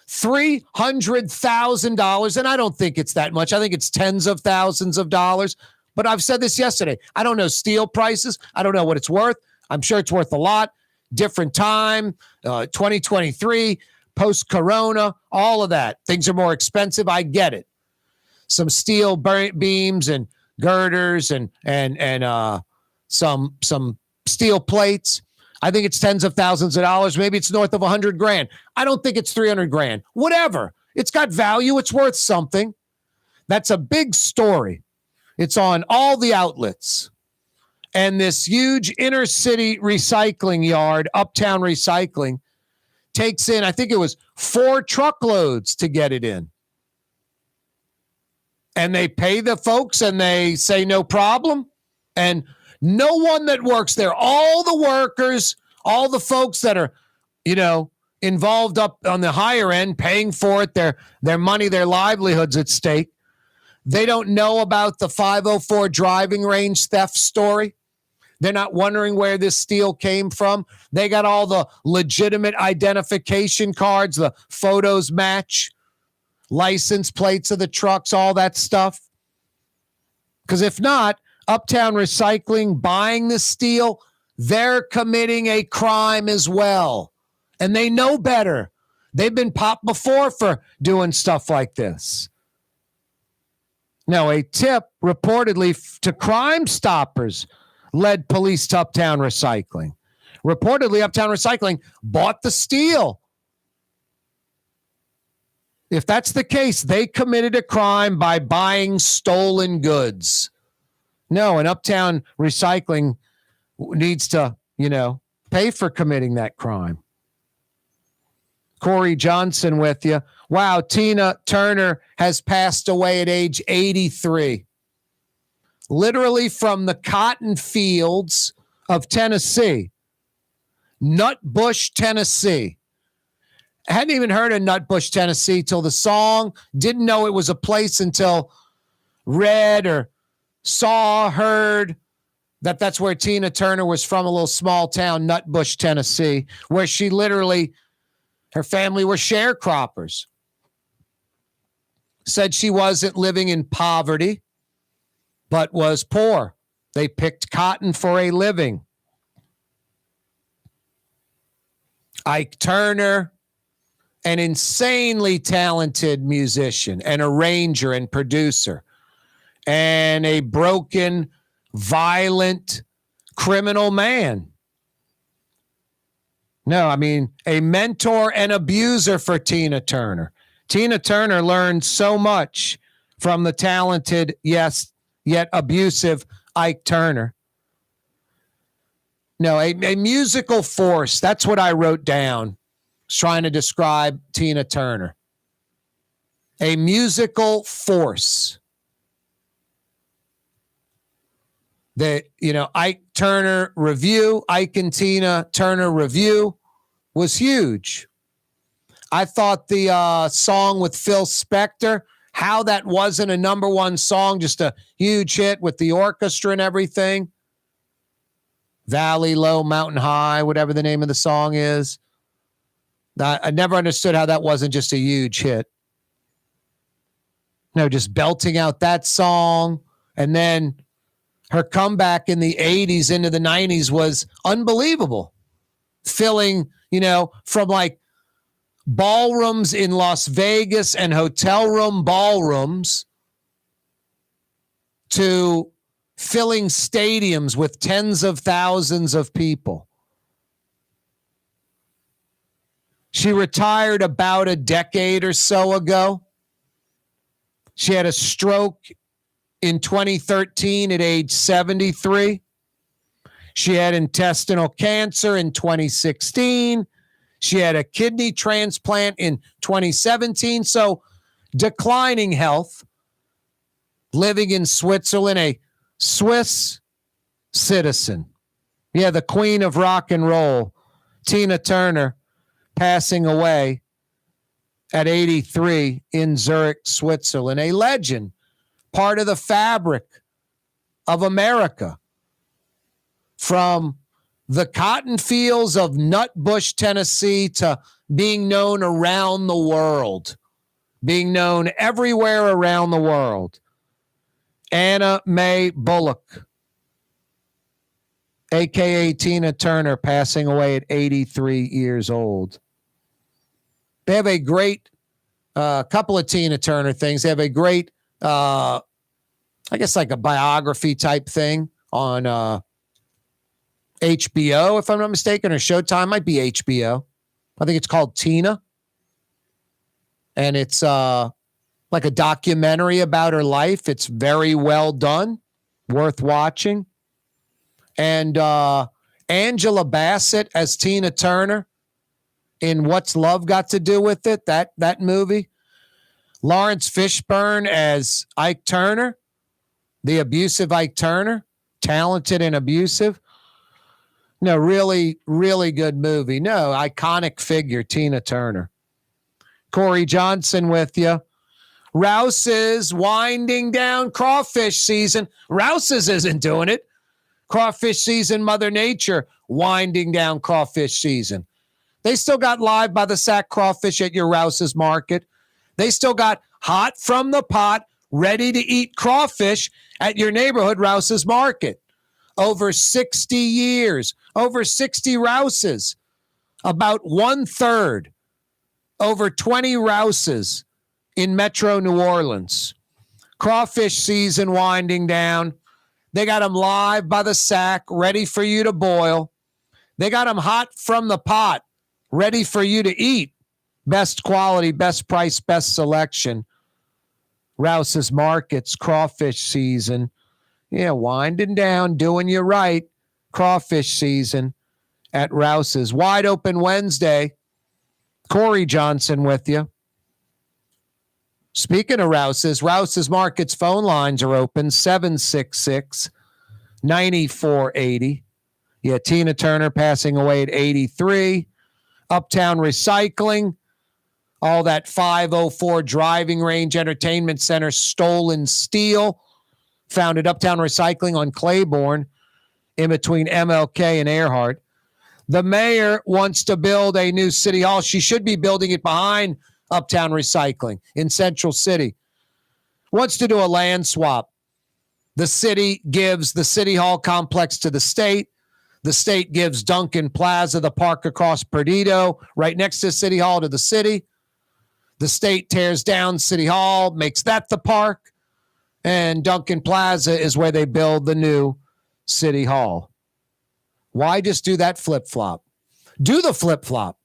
$300,000. And I don't think it's that much. I think it's tens of thousands of dollars. But I've said this yesterday. I don't know steel prices. I don't know what it's worth. I'm sure it's worth a lot. Different time, 2023, post-corona, all of that. Things are more expensive. I get it. Some steel beams and girders and some steel plates. I think it's tens of thousands of dollars. Maybe it's north of $100,000. I don't think it's $300,000. Whatever. It's got value. It's worth something. That's a big story. It's on all the outlets. And this huge inner city recycling yard, Uptown Recycling, takes in, I think it was 4 truckloads to get it in. And they pay the folks and they say no problem. And no one that works there, all the workers, all the folks that are, involved up on the higher end, paying for it, their money, their livelihoods at stake. They don't know about the 504 driving range theft story. They're not wondering where this steel came from. They got all the legitimate identification cards, the photos match, license plates of the trucks, all that stuff. Because if not, Uptown Recycling buying the steel, they're committing a crime as well. And they know better. They've been popped before for doing stuff like this. Now, a tip reportedly to Crime Stoppers led police to Uptown Recycling. Reportedly, Uptown Recycling bought the steel. If that's the case, they committed a crime by buying stolen goods. No, and Uptown Recycling needs to, pay for committing that crime. Corey Johnson with you. Wow, Tina Turner has passed away at age 83. Literally from the cotton fields of Tennessee. Nutbush, Tennessee. I hadn't even heard of Nutbush, Tennessee till the song. Didn't know it was a place until read or heard that that's where Tina Turner was from, a little small town, Nutbush, Tennessee, where she literally, her family were sharecroppers. Said she wasn't living in poverty, but was poor. They picked cotton for a living. Ike Turner, an insanely talented musician and arranger and producer, and a broken, violent, criminal man. No, I mean, a mentor and abuser for Tina Turner. Tina Turner learned so much from the talented, yes, yet abusive Ike Turner. No, a musical force. That's what I wrote down. I was trying to describe Tina Turner. A musical force. The, Ike Turner review, Ike and Tina Turner review was huge. I thought the song with Phil Spector, how that wasn't a number one song, just a huge hit with the orchestra and everything. Valley Low, Mountain High, whatever the name of the song is. I never understood how that wasn't just a huge hit. Just belting out that song. And then her comeback in the 80s into the 90s was unbelievable. Filling, from like ballrooms in Las Vegas and hotel room ballrooms to filling stadiums with tens of thousands of people. She retired about a decade or so ago. She had a stroke in 2013 at age 73. She had intestinal cancer in 2016. She had a kidney transplant in 2017. So declining health, living in Switzerland, a Swiss citizen. Yeah, the queen of rock and roll, Tina Turner, passing away at 83 in Zurich, Switzerland. A legend, part of the fabric of America. From the cotton fields of Nutbush, Tennessee, to being known around the world, being known everywhere around the world. Anna Mae Bullock, a.k.a. Tina Turner, passing away at 83 years old. They have a great couple of Tina Turner things. They have a great, I guess like a biography type thing on HBO, if I'm not mistaken, or Showtime. Might be HBO. I think it's called Tina. And it's like a documentary about her life. It's very well done, worth watching. And Angela Bassett as Tina Turner in What's Love Got to Do with It, that movie. Lawrence Fishburne as Ike Turner, the abusive Ike Turner, talented and abusive. No, really, really good movie. No, iconic figure, Tina Turner. Corey Johnson with you. Rouse's winding down crawfish season. Rouse's isn't doing it. Crawfish season, Mother Nature winding down crawfish season. They still got live by the sack crawfish at your Rouse's market. They still got hot from the pot, ready to eat crawfish at your neighborhood Rouse's market. Over 60 years, over 60 Rouse's, about 1/3, over 20 Rouse's in Metro New Orleans. Crawfish season winding down. They got them live by the sack, ready for you to boil. They got them hot from the pot, ready for you to eat. Best quality, best price, best selection. Rouse's Markets, crawfish season. Yeah, winding down, doing you right. Crawfish season at Rouse's. Wide open Wednesday. Corey Johnson with you. Speaking of Rouse's Markets phone lines are open, 766-9480. Yeah, Tina Turner passing away at 83. Uptown Recycling, all that 504 driving range entertainment center, stolen steel. Found at Uptown Recycling on Claiborne in between MLK and Earhart. The mayor wants to build a new city hall. She should be building it behind Uptown Recycling in Central City. Wants to do a land swap. The city gives the city hall complex to the state. The state gives Duncan Plaza the park across Perdido, right next to City Hall, to the city. The state tears down City Hall, makes that the park. And Duncan Plaza is where they build the new City Hall. Why just do that flip-flop? Do the flip-flop.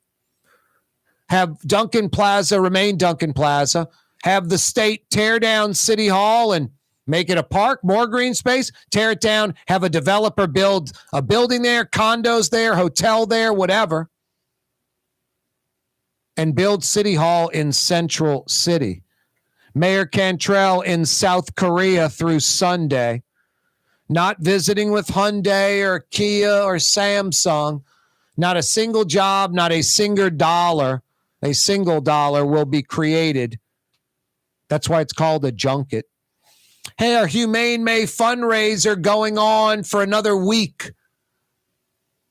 Have Duncan Plaza remain Duncan Plaza. Have the state tear down City Hall and make it a park, more green space, tear it down, have a developer build a building there, condos there, hotel there, whatever, and build City Hall in Central City. Mayor Cantrell in South Korea through Sunday, not visiting with Hyundai or Kia or Samsung. Not a single job, not a single dollar will be created. That's why it's called a junket. Hey, our Humane May fundraiser going on for another week.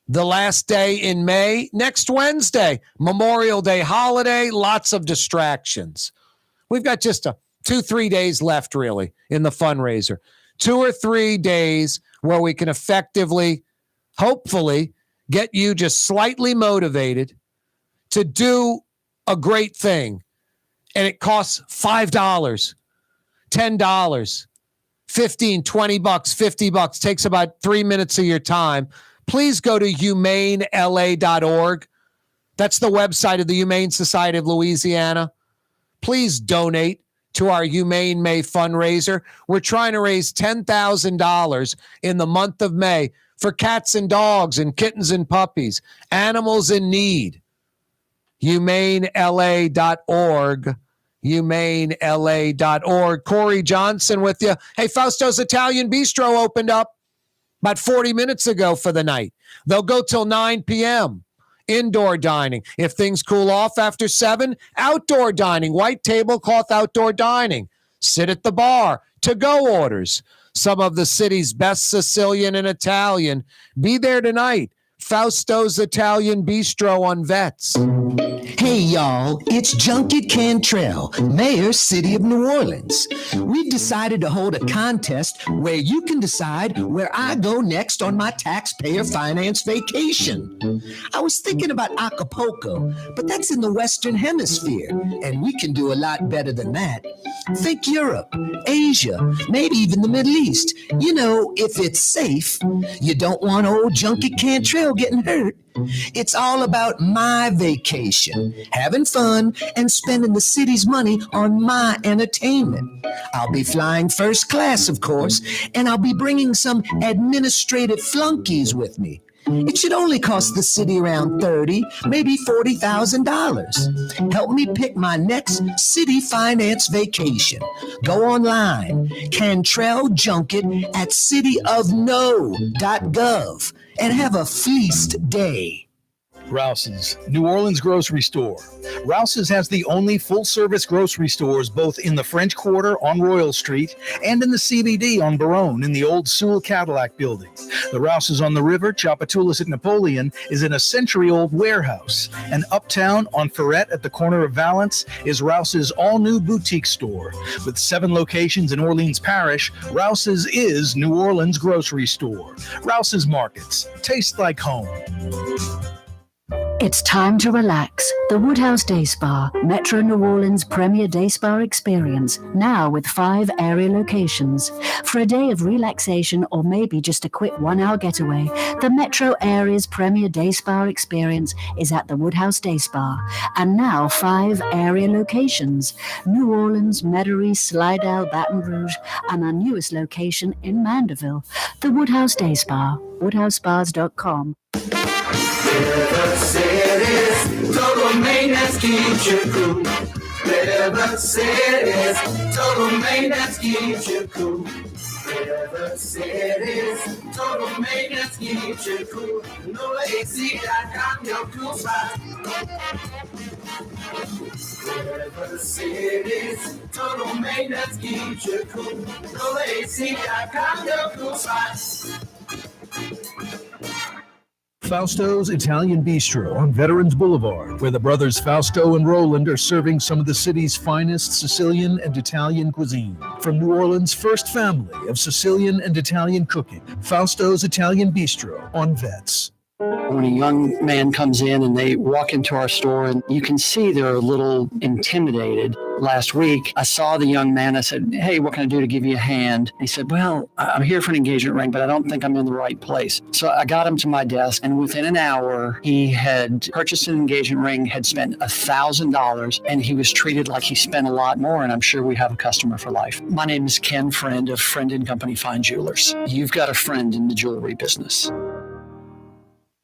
The last day in May, next Wednesday, Memorial Day holiday, lots of distractions. We've got just 2-3 days left, really, in the fundraiser. 2 or 3 days where we can effectively, hopefully, get you just slightly motivated to do a great thing. And it costs $5, $10, $15, $20, $50, takes about 3 minutes of your time. Please go to humanela.org. That's the website of the Humane Society of Louisiana. Please donate to our Humane May fundraiser. We're trying to raise $10,000 in the month of May for cats and dogs and kittens and puppies, animals in need. humanela.org. humanela.org. Corey Johnson with you. Hey, Fausto's Italian Bistro opened up about 40 minutes ago for the night. They'll go till 9 p.m. Indoor dining. If things cool off after 7, outdoor dining, white tablecloth outdoor dining. Sit at the bar, to-go orders. Some of the city's best Sicilian and Italian. Be there tonight. Fausto's Italian Bistro on Vets. Hey, y'all, it's Junket Cantrell, Mayor, City of New Orleans. We've decided to hold a contest where you can decide where I go next on my taxpayer finance vacation. I was thinking about Acapulco, but that's in the Western Hemisphere, and we can do a lot better than that. Think Europe, Asia, maybe even the Middle East. You know, if it's safe. You don't want old Junket Cantrell getting hurt. It's all about my vacation, having fun and spending the city's money on my entertainment. I'll be flying first class, of course, and I'll be bringing some administrative flunkies with me. It should only cost the city around $30,000, maybe $40,000. Help me pick my next city finance vacation. Go online, Cantrell Junket at cityofno.gov, and have a feast day. Rouse's, New Orleans grocery store. Rouse's has the only full-service grocery stores both in the French Quarter on Royal Street and in the CBD on Baronne in the old Sewell Cadillac building. The Rouse's on the river, Tchoupitoulas at Napoleon, is in a century-old warehouse. And Uptown on Ferret at the corner of Valence is Rouse's all-new boutique store. With 7 locations in Orleans Parish, Rouse's is New Orleans grocery store. Rouse's Markets. Taste like home. It's time to relax. The Woodhouse Day Spa, Metro New Orleans' premier day spa experience, now with 5 area locations. For a day of relaxation or maybe just a quick 1-hour getaway, the Metro area's premier day spa experience is at the Woodhouse Day Spa. And now 5 area locations: New Orleans, Metairie, Slidell, Baton Rouge, and our newest location in Mandeville. The Woodhouse Day Spa, woodhousespas.com. River City's total maintenance keeps you cool. River City's total maintenance keeps you cool. River City's total maintenance keeps you cool. NoAC.com, your cool spot. River City's total maintenance keeps you cool. NoAC.com, your cool spot. Fausto's Italian Bistro on Veterans Boulevard, where the brothers Fausto and Roland are serving some of the city's finest Sicilian and Italian cuisine. From New Orleans' first family of Sicilian and Italian cooking, Fausto's Italian Bistro on Vets. When a young man comes in and they walk into our store and you can see they're a little intimidated. Last week, I saw the young man. I said, "Hey, what can I do to give you a hand?" He said, "Well, I'm here for an engagement ring, but I don't think I'm in the right place." So I got him to my desk, and within an hour, he had purchased an engagement ring, had spent $1,000, and he was treated like he spent a lot more, and I'm sure we have a customer for life. My name is Ken Friend of Friend & Company Fine Jewelers. You've got a friend in the jewelry business.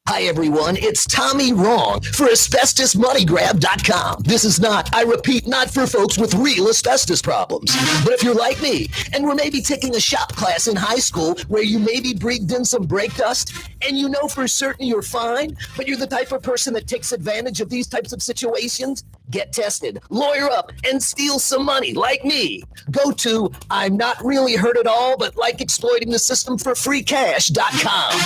Hi, everyone. It's Tommy Wrong for AsbestosMoneyGrab.com. This is not, I repeat, not for folks with real asbestos problems. But if you're like me and were maybe taking a shop class in high school where you maybe breathed in some brake dust and you know for certain you're fine, but you're the type of person that takes advantage of these types of situations, get tested, lawyer up, and steal some money like me. Go to I'm not really hurt at all, but like exploiting the system for free cash.com.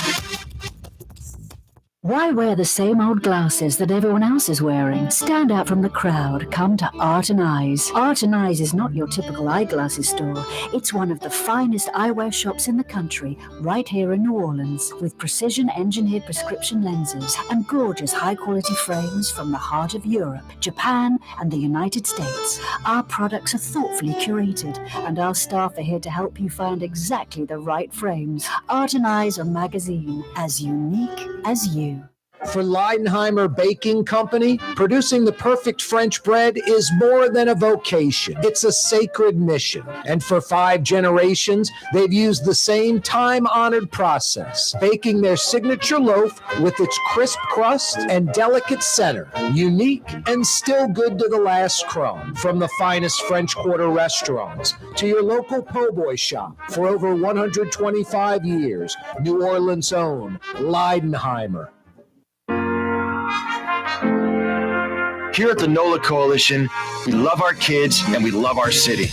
Why wear the same old glasses that everyone else is wearing? Stand out from the crowd. Come to Art and Eyes. Art and Eyes is not your typical eyeglasses store. It's one of the finest eyewear shops in the country, right here in New Orleans, with precision-engineered prescription lenses and gorgeous high-quality frames from the heart of Europe, Japan, and the United States. Our products are thoughtfully curated, and our staff are here to help you find exactly the right frames. Art and Eyes, a magazine as unique as you. For Leidenheimer Baking Company, producing the perfect French bread is more than a vocation. It's a sacred mission. And for 5 generations, they've used the same time-honored process, baking their signature loaf with its crisp crust and delicate center, unique and still good to the last crumb. From the finest French Quarter restaurants to your local po' boy shop, for over 125 years, New Orleans' own Leidenheimer. Here at the NOLA Coalition, we love our kids and we love our city.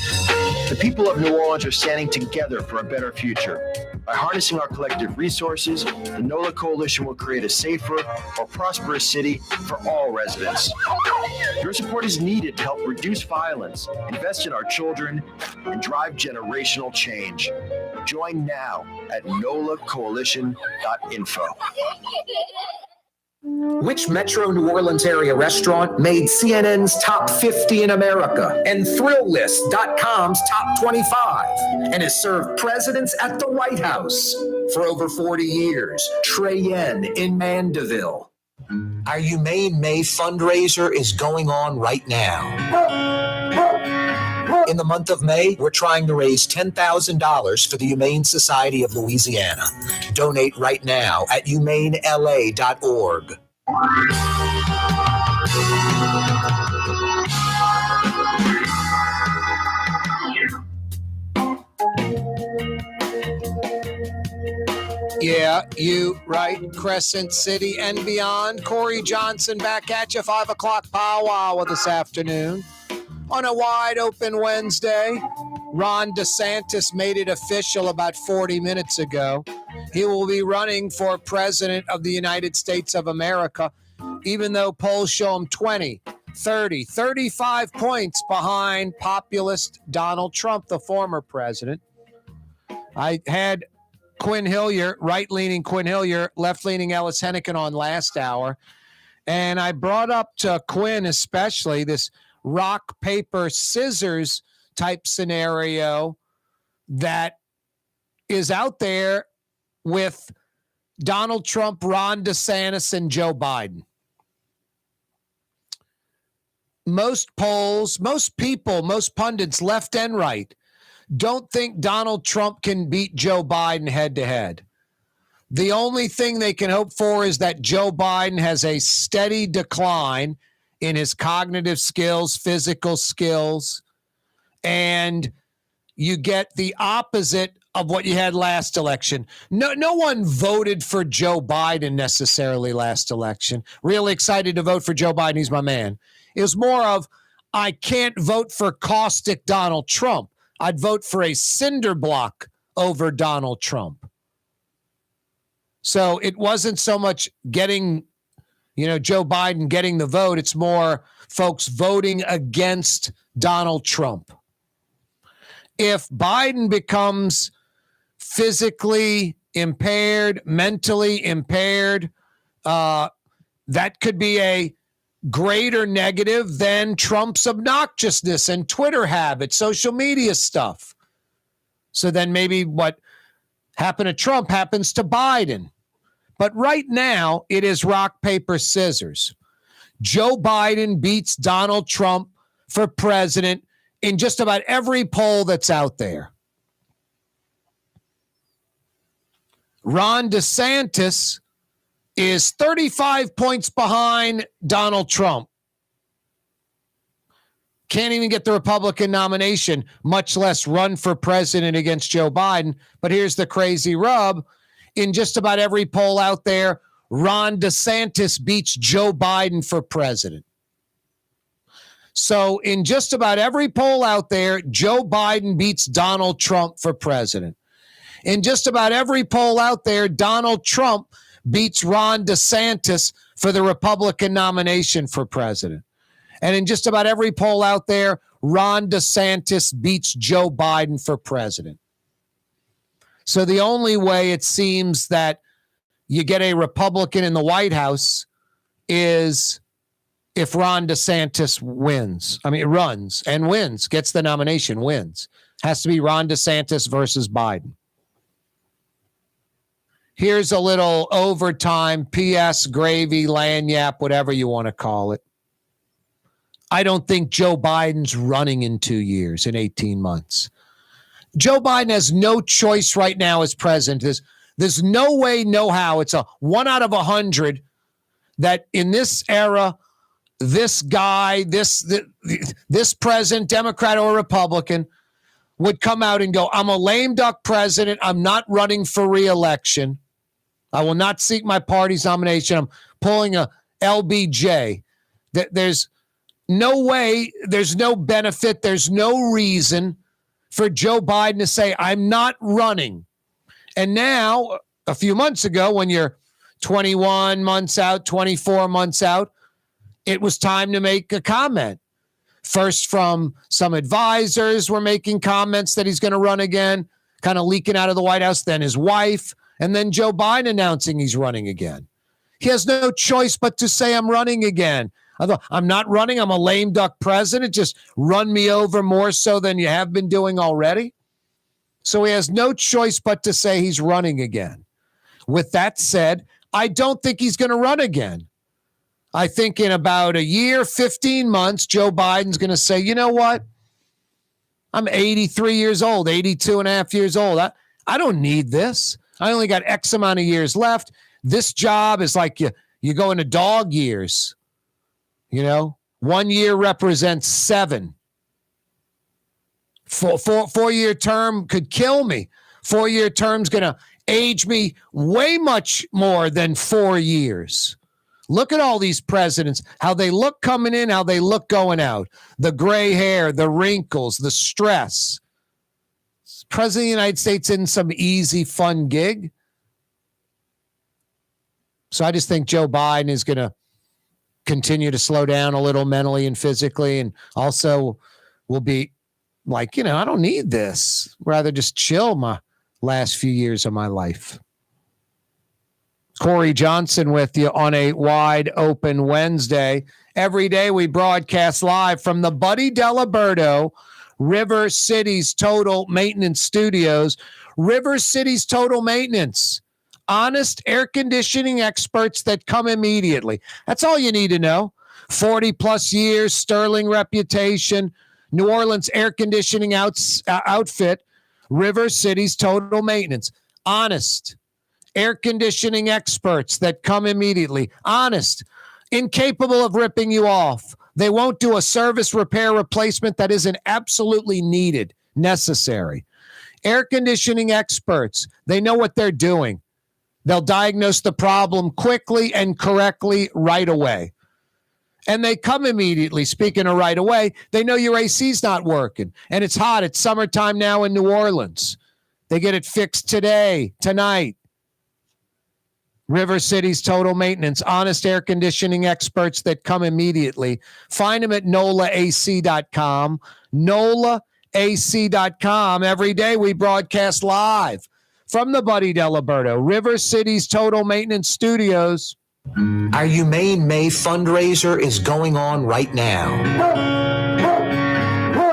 The people of New Orleans are standing together for a better future. By harnessing our collective resources, the NOLA Coalition will create a safer, more prosperous city for all residents. Your support is needed to help reduce violence, invest in our children, and drive generational change. Join now at nolacoalition.info. Which Metro New Orleans area restaurant made CNN's top 50 in America and ThrillList.com's top 25 and has served presidents at the White House for over 40 years? Trey Yen in Mandeville. Our Humane May fundraiser is going on right now. In the month of May, we're trying to raise $10,000 for the Humane Society of Louisiana. Donate right now at humanela.org. Yeah, you right. Crescent City and beyond. Corey Johnson back at you, 5 o'clock powwow this afternoon. On a wide open Wednesday, Ron DeSantis made it official about 40 minutes ago. He will be running for president of the United States of America, even though polls show him 20, 30, 35 points behind populist Donald Trump, the former president. I had Quin Hillyer, right-leaning Quin Hillyer, left-leaning Ellis Henican on last hour, and I brought up to Quin especially this rock, paper, scissors type scenario that is out there with Donald Trump, Ron DeSantis, and Joe Biden. Most polls, most people, most pundits, left and right, don't think Donald Trump can beat Joe Biden head to head. The only thing they can hope for is that Joe Biden has a steady decline in his cognitive skills, physical skills, and you get the opposite of what you had last election. No one voted for Joe Biden necessarily last election. Really excited to vote for Joe Biden. He's my man. It was more of, I can't vote for caustic Donald Trump. I'd vote for a cinder block over Donald Trump. So it wasn't so much getting, Joe Biden getting the vote. It's more folks voting against Donald Trump. If Biden becomes physically impaired, mentally impaired, that could be a greater negative than Trump's obnoxiousness and Twitter habits, social media stuff. So then maybe what happened to Trump happens to Biden. But right now, it is rock, paper, scissors. Joe Biden beats Donald Trump for president in just about every poll that's out there. Ron DeSantis is 35 points behind Donald Trump. Can't even get the Republican nomination, much less run for president against Joe Biden. But here's the crazy rub. In just about every poll out there, Ron DeSantis beats Joe Biden for president. So in just about every poll out there, Joe Biden beats Donald Trump for president. In just about every poll out there, Donald Trump beats Ron DeSantis for the Republican nomination for president. And in just about every poll out there, Ron DeSantis beats Joe Biden for president. So the only way it seems that you get a Republican in the White House is if Ron DeSantis runs and wins, gets the nomination, wins. Has to be Ron DeSantis versus Biden. Here's a little overtime, PS, gravy, lagniappe, whatever you want to call it. I don't think Joe Biden's running in 2 years, in 18 months. Joe Biden has no choice right now as president. There's no way, no how. It's a 1 out of 100 that in this era, this guy, this president, Democrat or Republican, would come out and go, I'm a lame duck president. I'm not running for re-election. I will not seek my party's nomination. I'm pulling a LBJ. There's no way, there's no benefit, there's no reason for Joe Biden to say, I'm not running. And now, a few months ago, when you're 21 months out, 24 months out, it was time to make a comment. First from some advisors were making comments that he's going to run again, kind of leaking out of the White House, then his wife, and then Joe Biden announcing he's running again. He has no choice but to say, I'm running again. I'm not running. I'm a lame duck president. Just run me over more so than you have been doing already. So he has no choice but to say he's running again. With that said, I don't think he's going to run again. I think in about a year, 15 months, Joe Biden's going to say, you know what? I'm 83 years old, 82 and a half years old. I don't need this. I only got X amount of years left. This job is like you go into dog years. 1 year represents 7. 4-year term could kill me. 4-year term's going to age me way much more than 4 years. Look at all these presidents, how they look coming in, how they look going out. The gray hair, the wrinkles, the stress. President of the United States isn't some easy, fun gig. So I just think Joe Biden is going to continue to slow down a little mentally and physically, and also will be like, I don't need this. Rather just chill my last few years of my life. Corey Johnson with you on a wide open Wednesday. Every day we broadcast live from the Buddy Diliberto River Cities Total Maintenance Studios. River Cities Total Maintenance. Honest air conditioning experts that come immediately. That's all you need to know. 40 plus years, sterling reputation, New Orleans air conditioning outfit, River Cities Total Maintenance. Honest air conditioning experts that come immediately. Honest, incapable of ripping you off. They won't do a service repair replacement that isn't absolutely needed, necessary. Air conditioning experts, they know what they're doing. They'll diagnose the problem quickly and correctly right away. And they come immediately. Speaking of right away, they know your AC's not working. And it's hot. It's summertime now in New Orleans. They get it fixed today, tonight. River City's Total Maintenance, honest air conditioning experts that come immediately. Find them at NOLAAC.com. NOLAAC.com. Every day we broadcast live from the Buddy Diliberto, River City's Total Maintenance Studios. Our Humane May fundraiser is going on right now.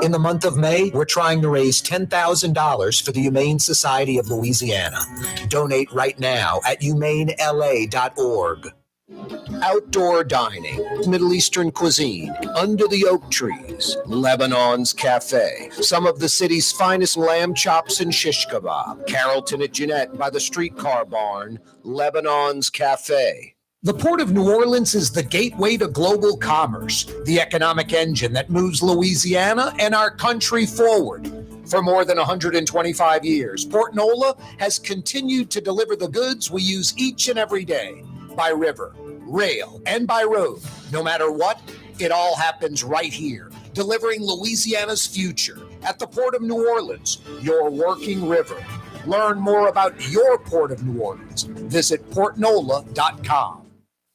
In the month of May, we're trying to raise $10,000 for the Humane Society of Louisiana. Donate right now at humanela.org. Outdoor dining, Middle Eastern cuisine, under the oak trees, Lebanon's Cafe, some of the city's finest lamb chops and shish kebab, Carrollton at Jeanette by the streetcar barn, Lebanon's Cafe. The Port of New Orleans is the gateway to global commerce, the economic engine that moves Louisiana and our country forward. For more than 125 years, Port Nola has continued to deliver the goods we use each and every day, by river, rail, and by road. No matter what, it all happens right here, delivering Louisiana's future at the Port of New Orleans, your working river. Learn more about your Port of New Orleans. Visit portnola.com.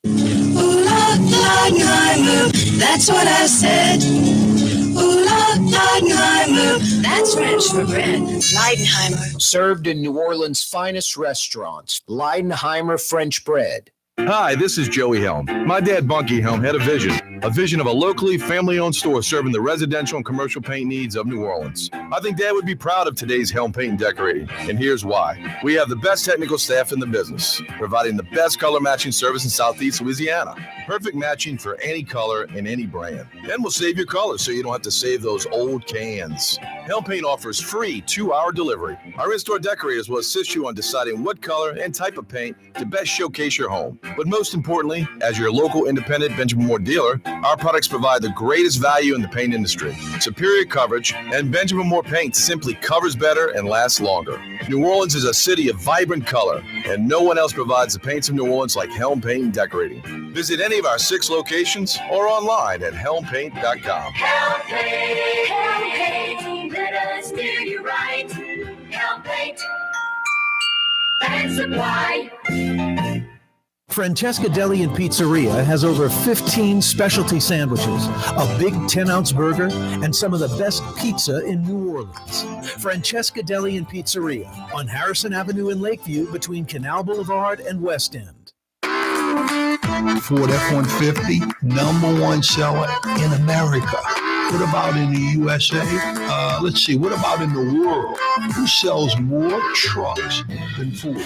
Ooh la Leidenheimer, that's what I said. Ooh la Leidenheimer, that's French for bread. Leidenheimer. Served in New Orleans' finest restaurants, Leidenheimer French bread. Hi, this is Joey Helm. My dad, Bunky Helm, had a vision of a locally family-owned store serving the residential and commercial paint needs of New Orleans. I think Dad would be proud of today's Helm Paint and Decorating, and here's why. We have the best technical staff in the business, providing the best color matching service in Southeast Louisiana. Perfect matching for any color and any brand. And we'll save your colors so you don't have to save those old cans. Helm Paint offers free 2-hour delivery. Our in-store decorators will assist you on deciding what color and type of paint to best showcase your home. But most importantly, as your local independent Benjamin Moore dealer, our products provide the greatest value in the paint industry. Superior coverage, and Benjamin Moore paint simply covers better and lasts longer. New Orleans is a city of vibrant color, and no one else provides the paints of New Orleans like Helm Paint and Decorating. Visit any of our 6 locations or online at helmpaint.com. Helm Paint, let us do you right. Helm Paint and Supply. Francesca Deli and Pizzeria has over 15 specialty sandwiches, a big 10-ounce burger, and some of the best pizza in New Orleans. Francesca Deli and Pizzeria on Harrison Avenue in Lakeview between Canal Boulevard and West End. Ford F-150, #1 seller in America. What about in the USA? Let's see, what about in the world? Who sells more trucks than Ford?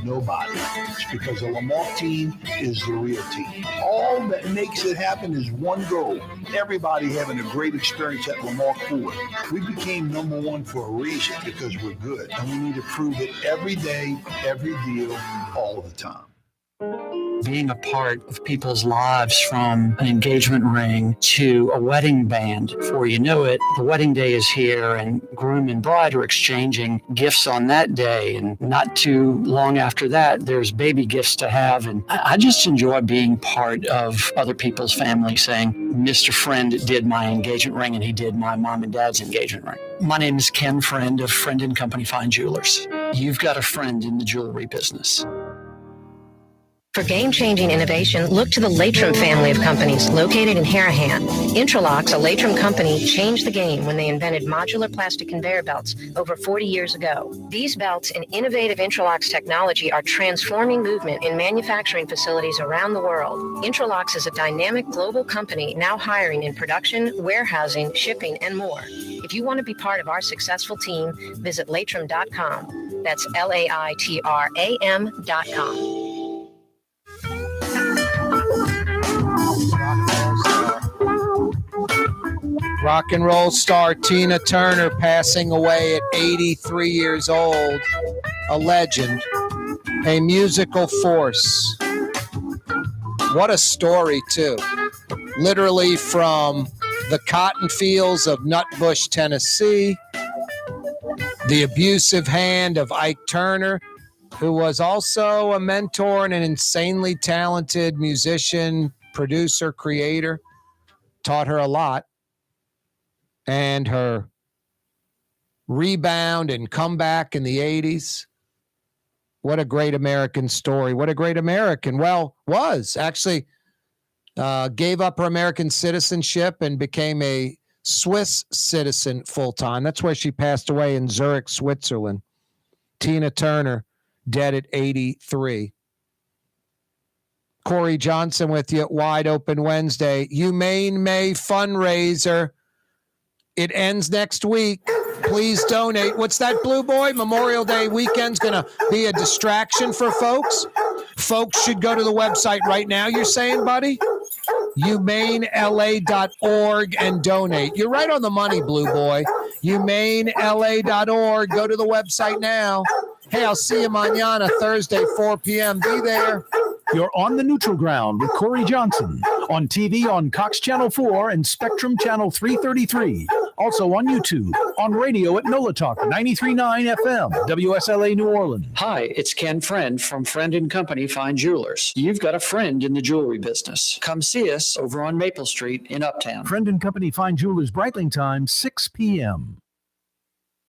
Nobody. It's because the Lamar team is the real team. All that makes it happen is one goal. Everybody having a great experience at Lamar Ford. We became #1 for a reason, because we're good. And we need to prove it every day, every deal, all the time. Being a part of people's lives, from an engagement ring to a wedding band. Before you know it, the wedding day is here, and groom and bride are exchanging gifts on that day. And not too long after that, there's baby gifts to have. And I just enjoy being part of other people's family, saying, Mr. Friend did my engagement ring, and he did my mom and dad's engagement ring. My name is Ken Friend of Friend & Company Fine Jewelers. You've got a friend in the jewelry business. For game-changing innovation, look to the Latrim family of companies located in Harahan. Interlocks, a Latrim company, changed the game when they invented modular plastic conveyor belts over 40 years ago. These belts and innovative Interlocks technology are transforming movement in manufacturing facilities around the world. Interlocks is a dynamic global company now hiring in production, warehousing, shipping, and more. If you want to be part of our successful team, visit latrim.com. That's LAITRAM.com. Rock and roll star Tina Turner passing away at 83 years old. A legend, a musical force. What a story, too. Literally from the cotton fields of Nutbush, Tennessee, the abusive hand of Ike Turner, who was also a mentor and an insanely talented musician, producer, creator, taught her a lot. And her rebound and comeback in the 80s. What a great American story. What a great American. Well, was actually gave up her American citizenship and became a Swiss citizen full-time. That's where she passed away, in Zurich, Switzerland. Tina Turner, dead at 83. Corey Johnson with you at Wide Open Wednesday. Humane May fundraiser. It ends next week. Please donate. What's that, Blue Boy? Memorial Day weekend's going to be a distraction for folks. Folks should go to the website right now, you're saying, buddy? HumaneLA.org and donate. You're right on the money, Blue Boy. HumaneLA.org. Go to the website now. Hey, I'll see you mañana, Thursday, 4 p.m. Be there. You're on the neutral ground with Corey Johnson on TV on Cox Channel 4 and Spectrum Channel 333. Also on YouTube, on radio at NOLA Talk 93.9 FM, WSLA New Orleans. Hi, it's Ken Friend from Friend & Company Fine Jewelers. You've got a friend in the jewelry business. Come see us over on Maple Street in Uptown. Friend & Company Fine Jewelers, Breitling time, 6 p.m.